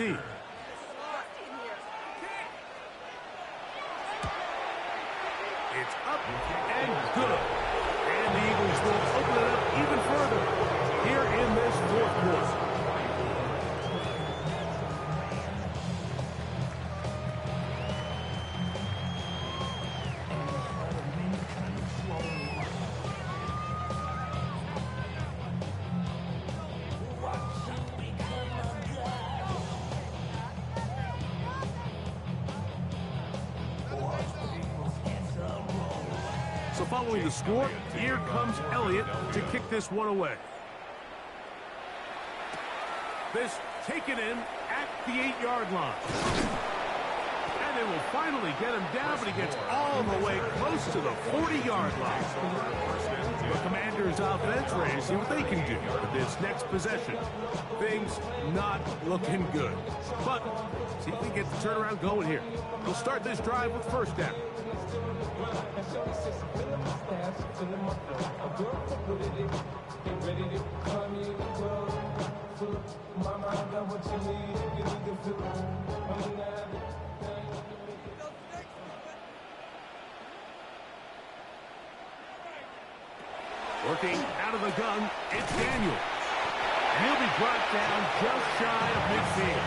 It's up and good. And the Eagles will open it up even further here in this 4th quarter. So following the score, here comes Elliott to kick this one away. This taken in at the 8-yard line. And they will finally get him down, but he gets all the way close to the 40-yard line. The Commanders' offense ready to see what they can do with this next possession. Things not looking good. But see if we get the turnaround going here. We'll start this drive with 1st down. Working out of the gun, it's Daniel. And he'll be brought down just shy of midfield.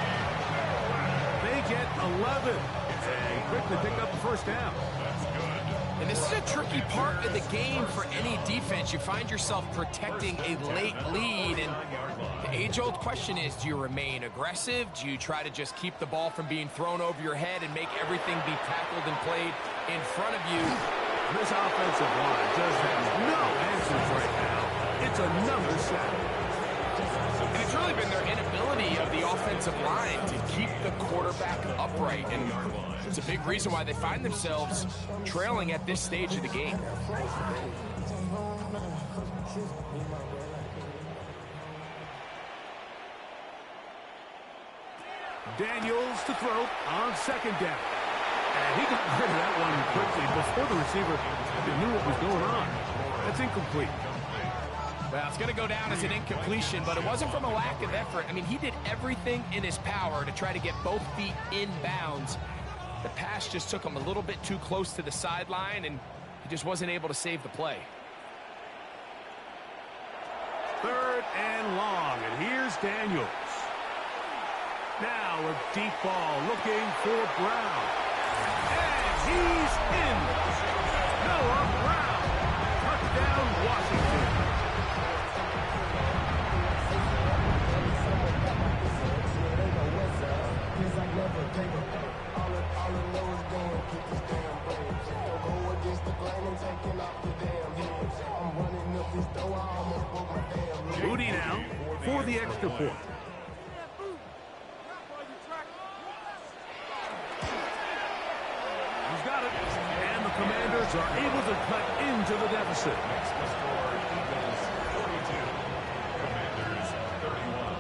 They get 11 and quickly pick up the 1st down. That's good. And this is a tricky part of the game for any defense. You find yourself protecting a late lead, and the age-old question is, do you remain aggressive? Do you try to just keep the ball from being thrown over your head and make everything be tackled and played in front of you? This offensive line just has no answers right now. It's another sack. And it's really been their inability of the offensive line to keep the quarterback upright. And it's a big reason why they find themselves trailing at this stage of the game. Daniels to throw on second down. And he got rid of that one quickly before the receiver knew what was going on. That's incomplete. Well, it's going to go down as an incompletion, but it wasn't from a lack of effort. I mean, he did everything in his power to try to get both feet in bounds. The pass just took him a little bit too close to the sideline, and he just wasn't able to save the play. Third and long, and here's Daniels. Now a deep ball looking for Brown. And he's in. Noah Brown. Touchdown, Washington. Moody now for the extra point. He's got it. And the Commanders are able to cut into the deficit. Makes the score Eagles 42, Commanders 31.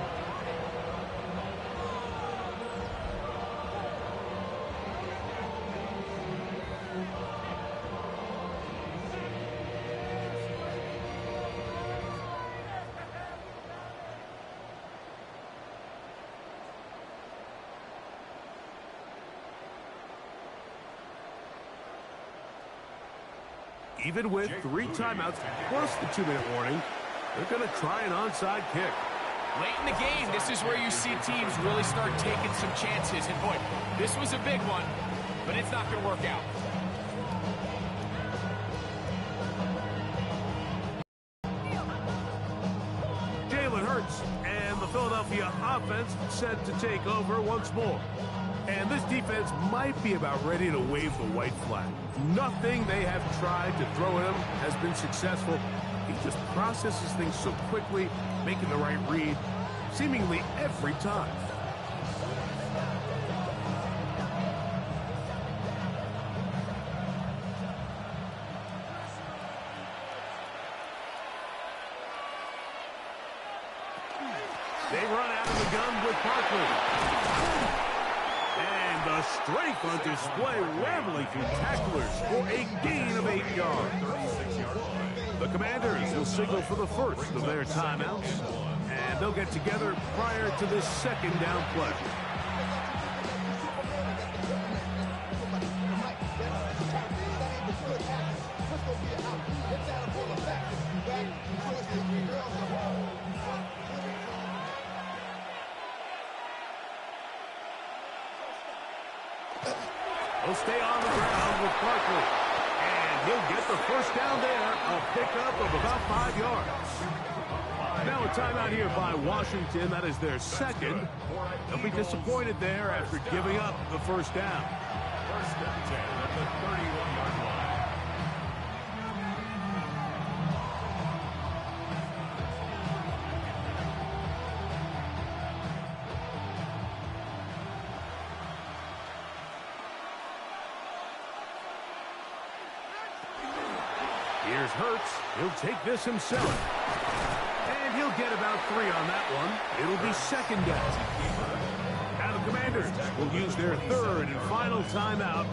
Even with 3 timeouts plus the 2-minute warning, they're going to try an onside kick. Late in the game, this is where you see teams really start taking some chances. And boy, this was a big one, but it's not going to work out. Jalen Hurts and the Philadelphia offense set to take over once more. And this defense might be about ready to wave the white flag. Nothing they have tried to throw at him has been successful. He just processes things so quickly, making the right read, seemingly every time. They run out of the gun with Barkley. And the strength on display, rambling through tacklers for a gain of 8 yards. The Commanders will signal for the first of their timeouts, and they'll get together prior to this second down play. He'll stay on the ground with Barkley. And he'll get the first down there, a pickup of about 5 yards. Now a timeout here by Washington. That is their second. They'll be disappointed there after giving up the first down. First and 10 at the 31-yard line. Here's Hurts. He'll take this himself. And he'll get about 3 on that one. It'll be second down. Now the Commanders will use their third and final timeout.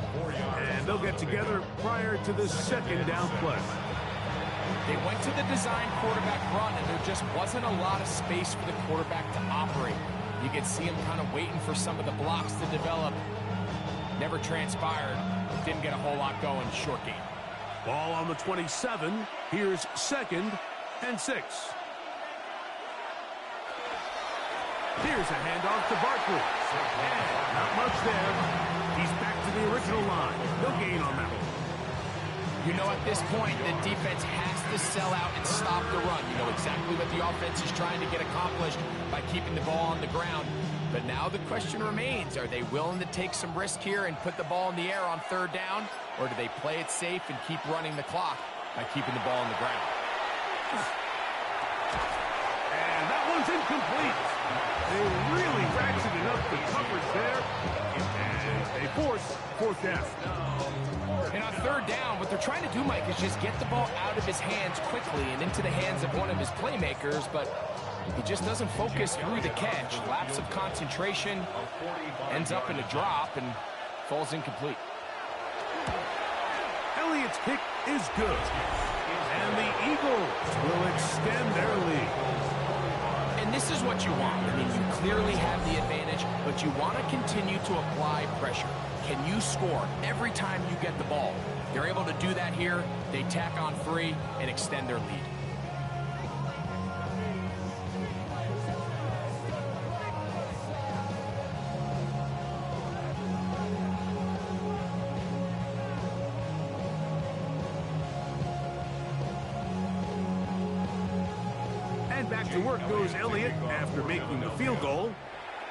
And they'll get together prior to this second down play. They went to the design quarterback run, and there just wasn't a lot of space for the quarterback to operate. You could see him kind of waiting for some of the blocks to develop. Never transpired. Didn't get a whole lot going. Short game. Ball on the 27. Here's second and 6. Here's a handoff to Barkley. And not much there. He's back to the original line. No gain on that one. You know, at this point, the defense has to sell out and stop the run. You know exactly what the offense is trying to get accomplished by keeping the ball on the ground. But now the question remains, are they willing to take some risk here and put the ball in the air on third down? Or do they play it safe and keep running the clock by keeping the ball on the ground? And that one's incomplete. They really ratcheted up the coverage there. And they force fourth down. And on third down, what they're trying to do, Mike, is just get the ball out of his hands quickly and into the hands of one of his playmakers, but he just doesn't focus through the catch. Lapse of concentration, ends up in a drop, and falls incomplete. Elliott's kick is good. And the Eagles will extend their lead. And this is what you want. I mean, you clearly have the advantage, but you want to continue to apply pressure. Can you score every time you get the ball? They're able to do that here. They tack on 3 and extend their lead. And back to work goes Elliott after making the field goal.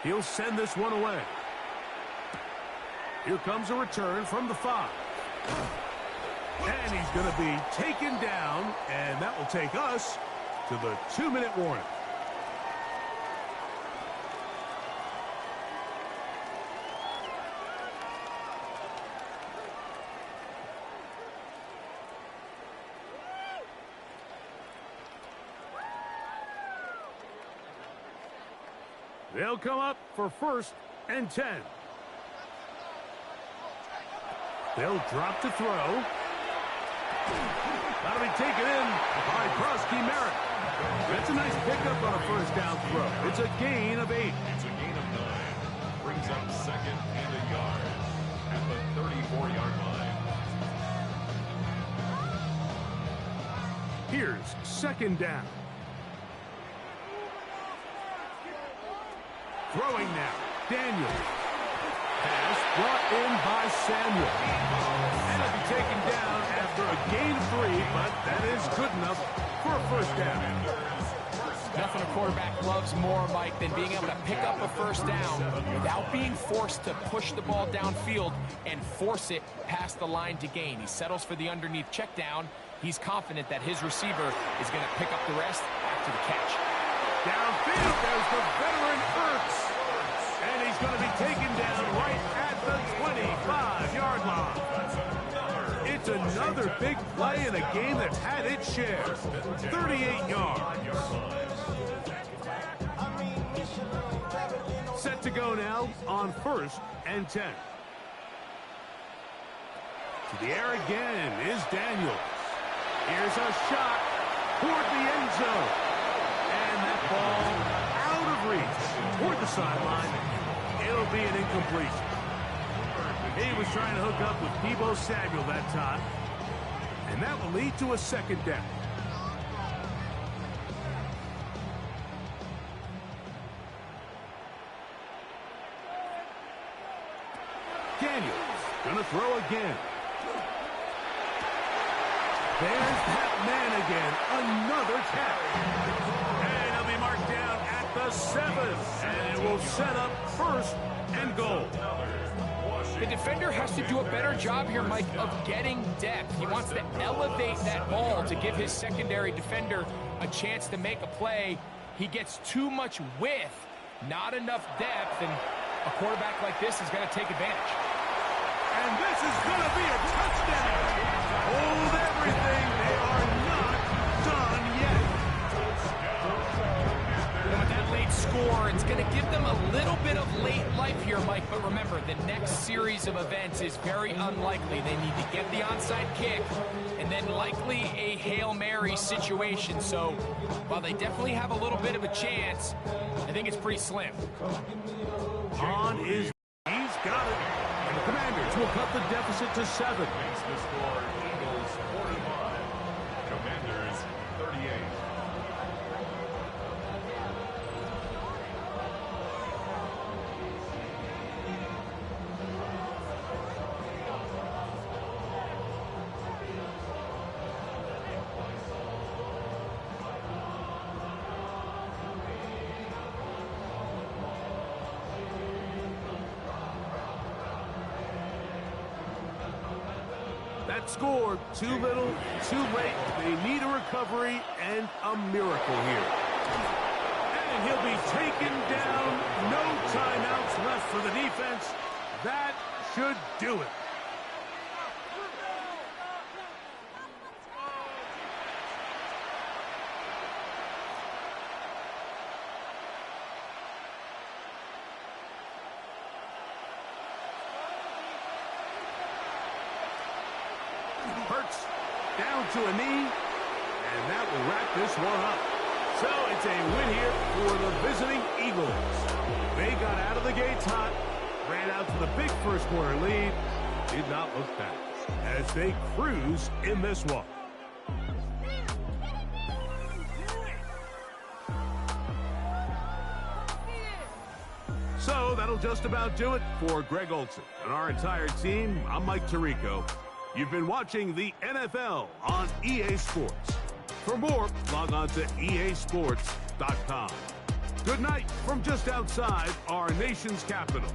He'll send this one away. Here comes a return from the 5. And he's going to be taken down, and that will take us to the 2-minute warning. They'll come up for 1st and 10. They'll drop to throw. That'll be taken in by Krosky Merritt. That's a nice pickup on a first down throw. It's a gain of 8. It's a gain of 9. Brings up 2nd and a yard at the 34-yard line. Here's 2nd down. Throwing now. Daniels. Pass brought in by Samuel. And it'll be taken down after a gain of 3, but that is good enough for a first down. Nothing a quarterback loves more, Mike, than being able to pick up a first down without being forced to push the ball downfield and force it past the line to gain. He settles for the underneath check down. He's confident that his receiver is going to pick up the rest after the catch. Downfield, there's the veteran Ertz. And he's going to be taken down right at the 25-yard line. It's another big play in a game that's had its share. 38 yards. Set to go now on 1st and 10. To the air again is Daniels. Here's a shot toward the end zone. And that ball out of reach toward the sideline. It'll be an incompletion. He was trying to hook up with Deebo Samuel that time. And that will lead to a 2nd down. Daniels going to throw again. There's that man again. Another catch. And he'll be marked down at the 7. And it will set up 1st and goal. The defender has to do a better job here, Mike, of getting depth. He wants to elevate that ball to give his secondary defender a chance to make a play. He gets too much width, not enough depth, and a quarterback like this is going to take advantage. And this is going to be a touchdown. Hold everything. They are not done yet. And with that late score, it's going to give them a little bit of late life here, Mike. But remember, the next series of events is very unlikely. They need to get the onside kick and then likely a Hail Mary situation. So while they definitely have a little bit of a chance, I think it's pretty slim. On is he's got it. And the Commanders will cut the deficit to 7. Makes the score Eagles 45, Commanders 38. not scored. Too little, too late. They need a recovery and a miracle here. And he'll be taken down. No timeouts left for the defense. That should do it. Hurts down to a knee, and that will wrap this one up. So it's a win here for the visiting Eagles. They got out of the gates hot, ran out to the big first quarter lead, did not look back as they cruise in this one. So that'll just about do it for Greg Olsen and our entire team. I'm Mike Tirico. You've been watching the NFL on EA Sports. For more, log on to easports.com. Good night from just outside our nation's capital.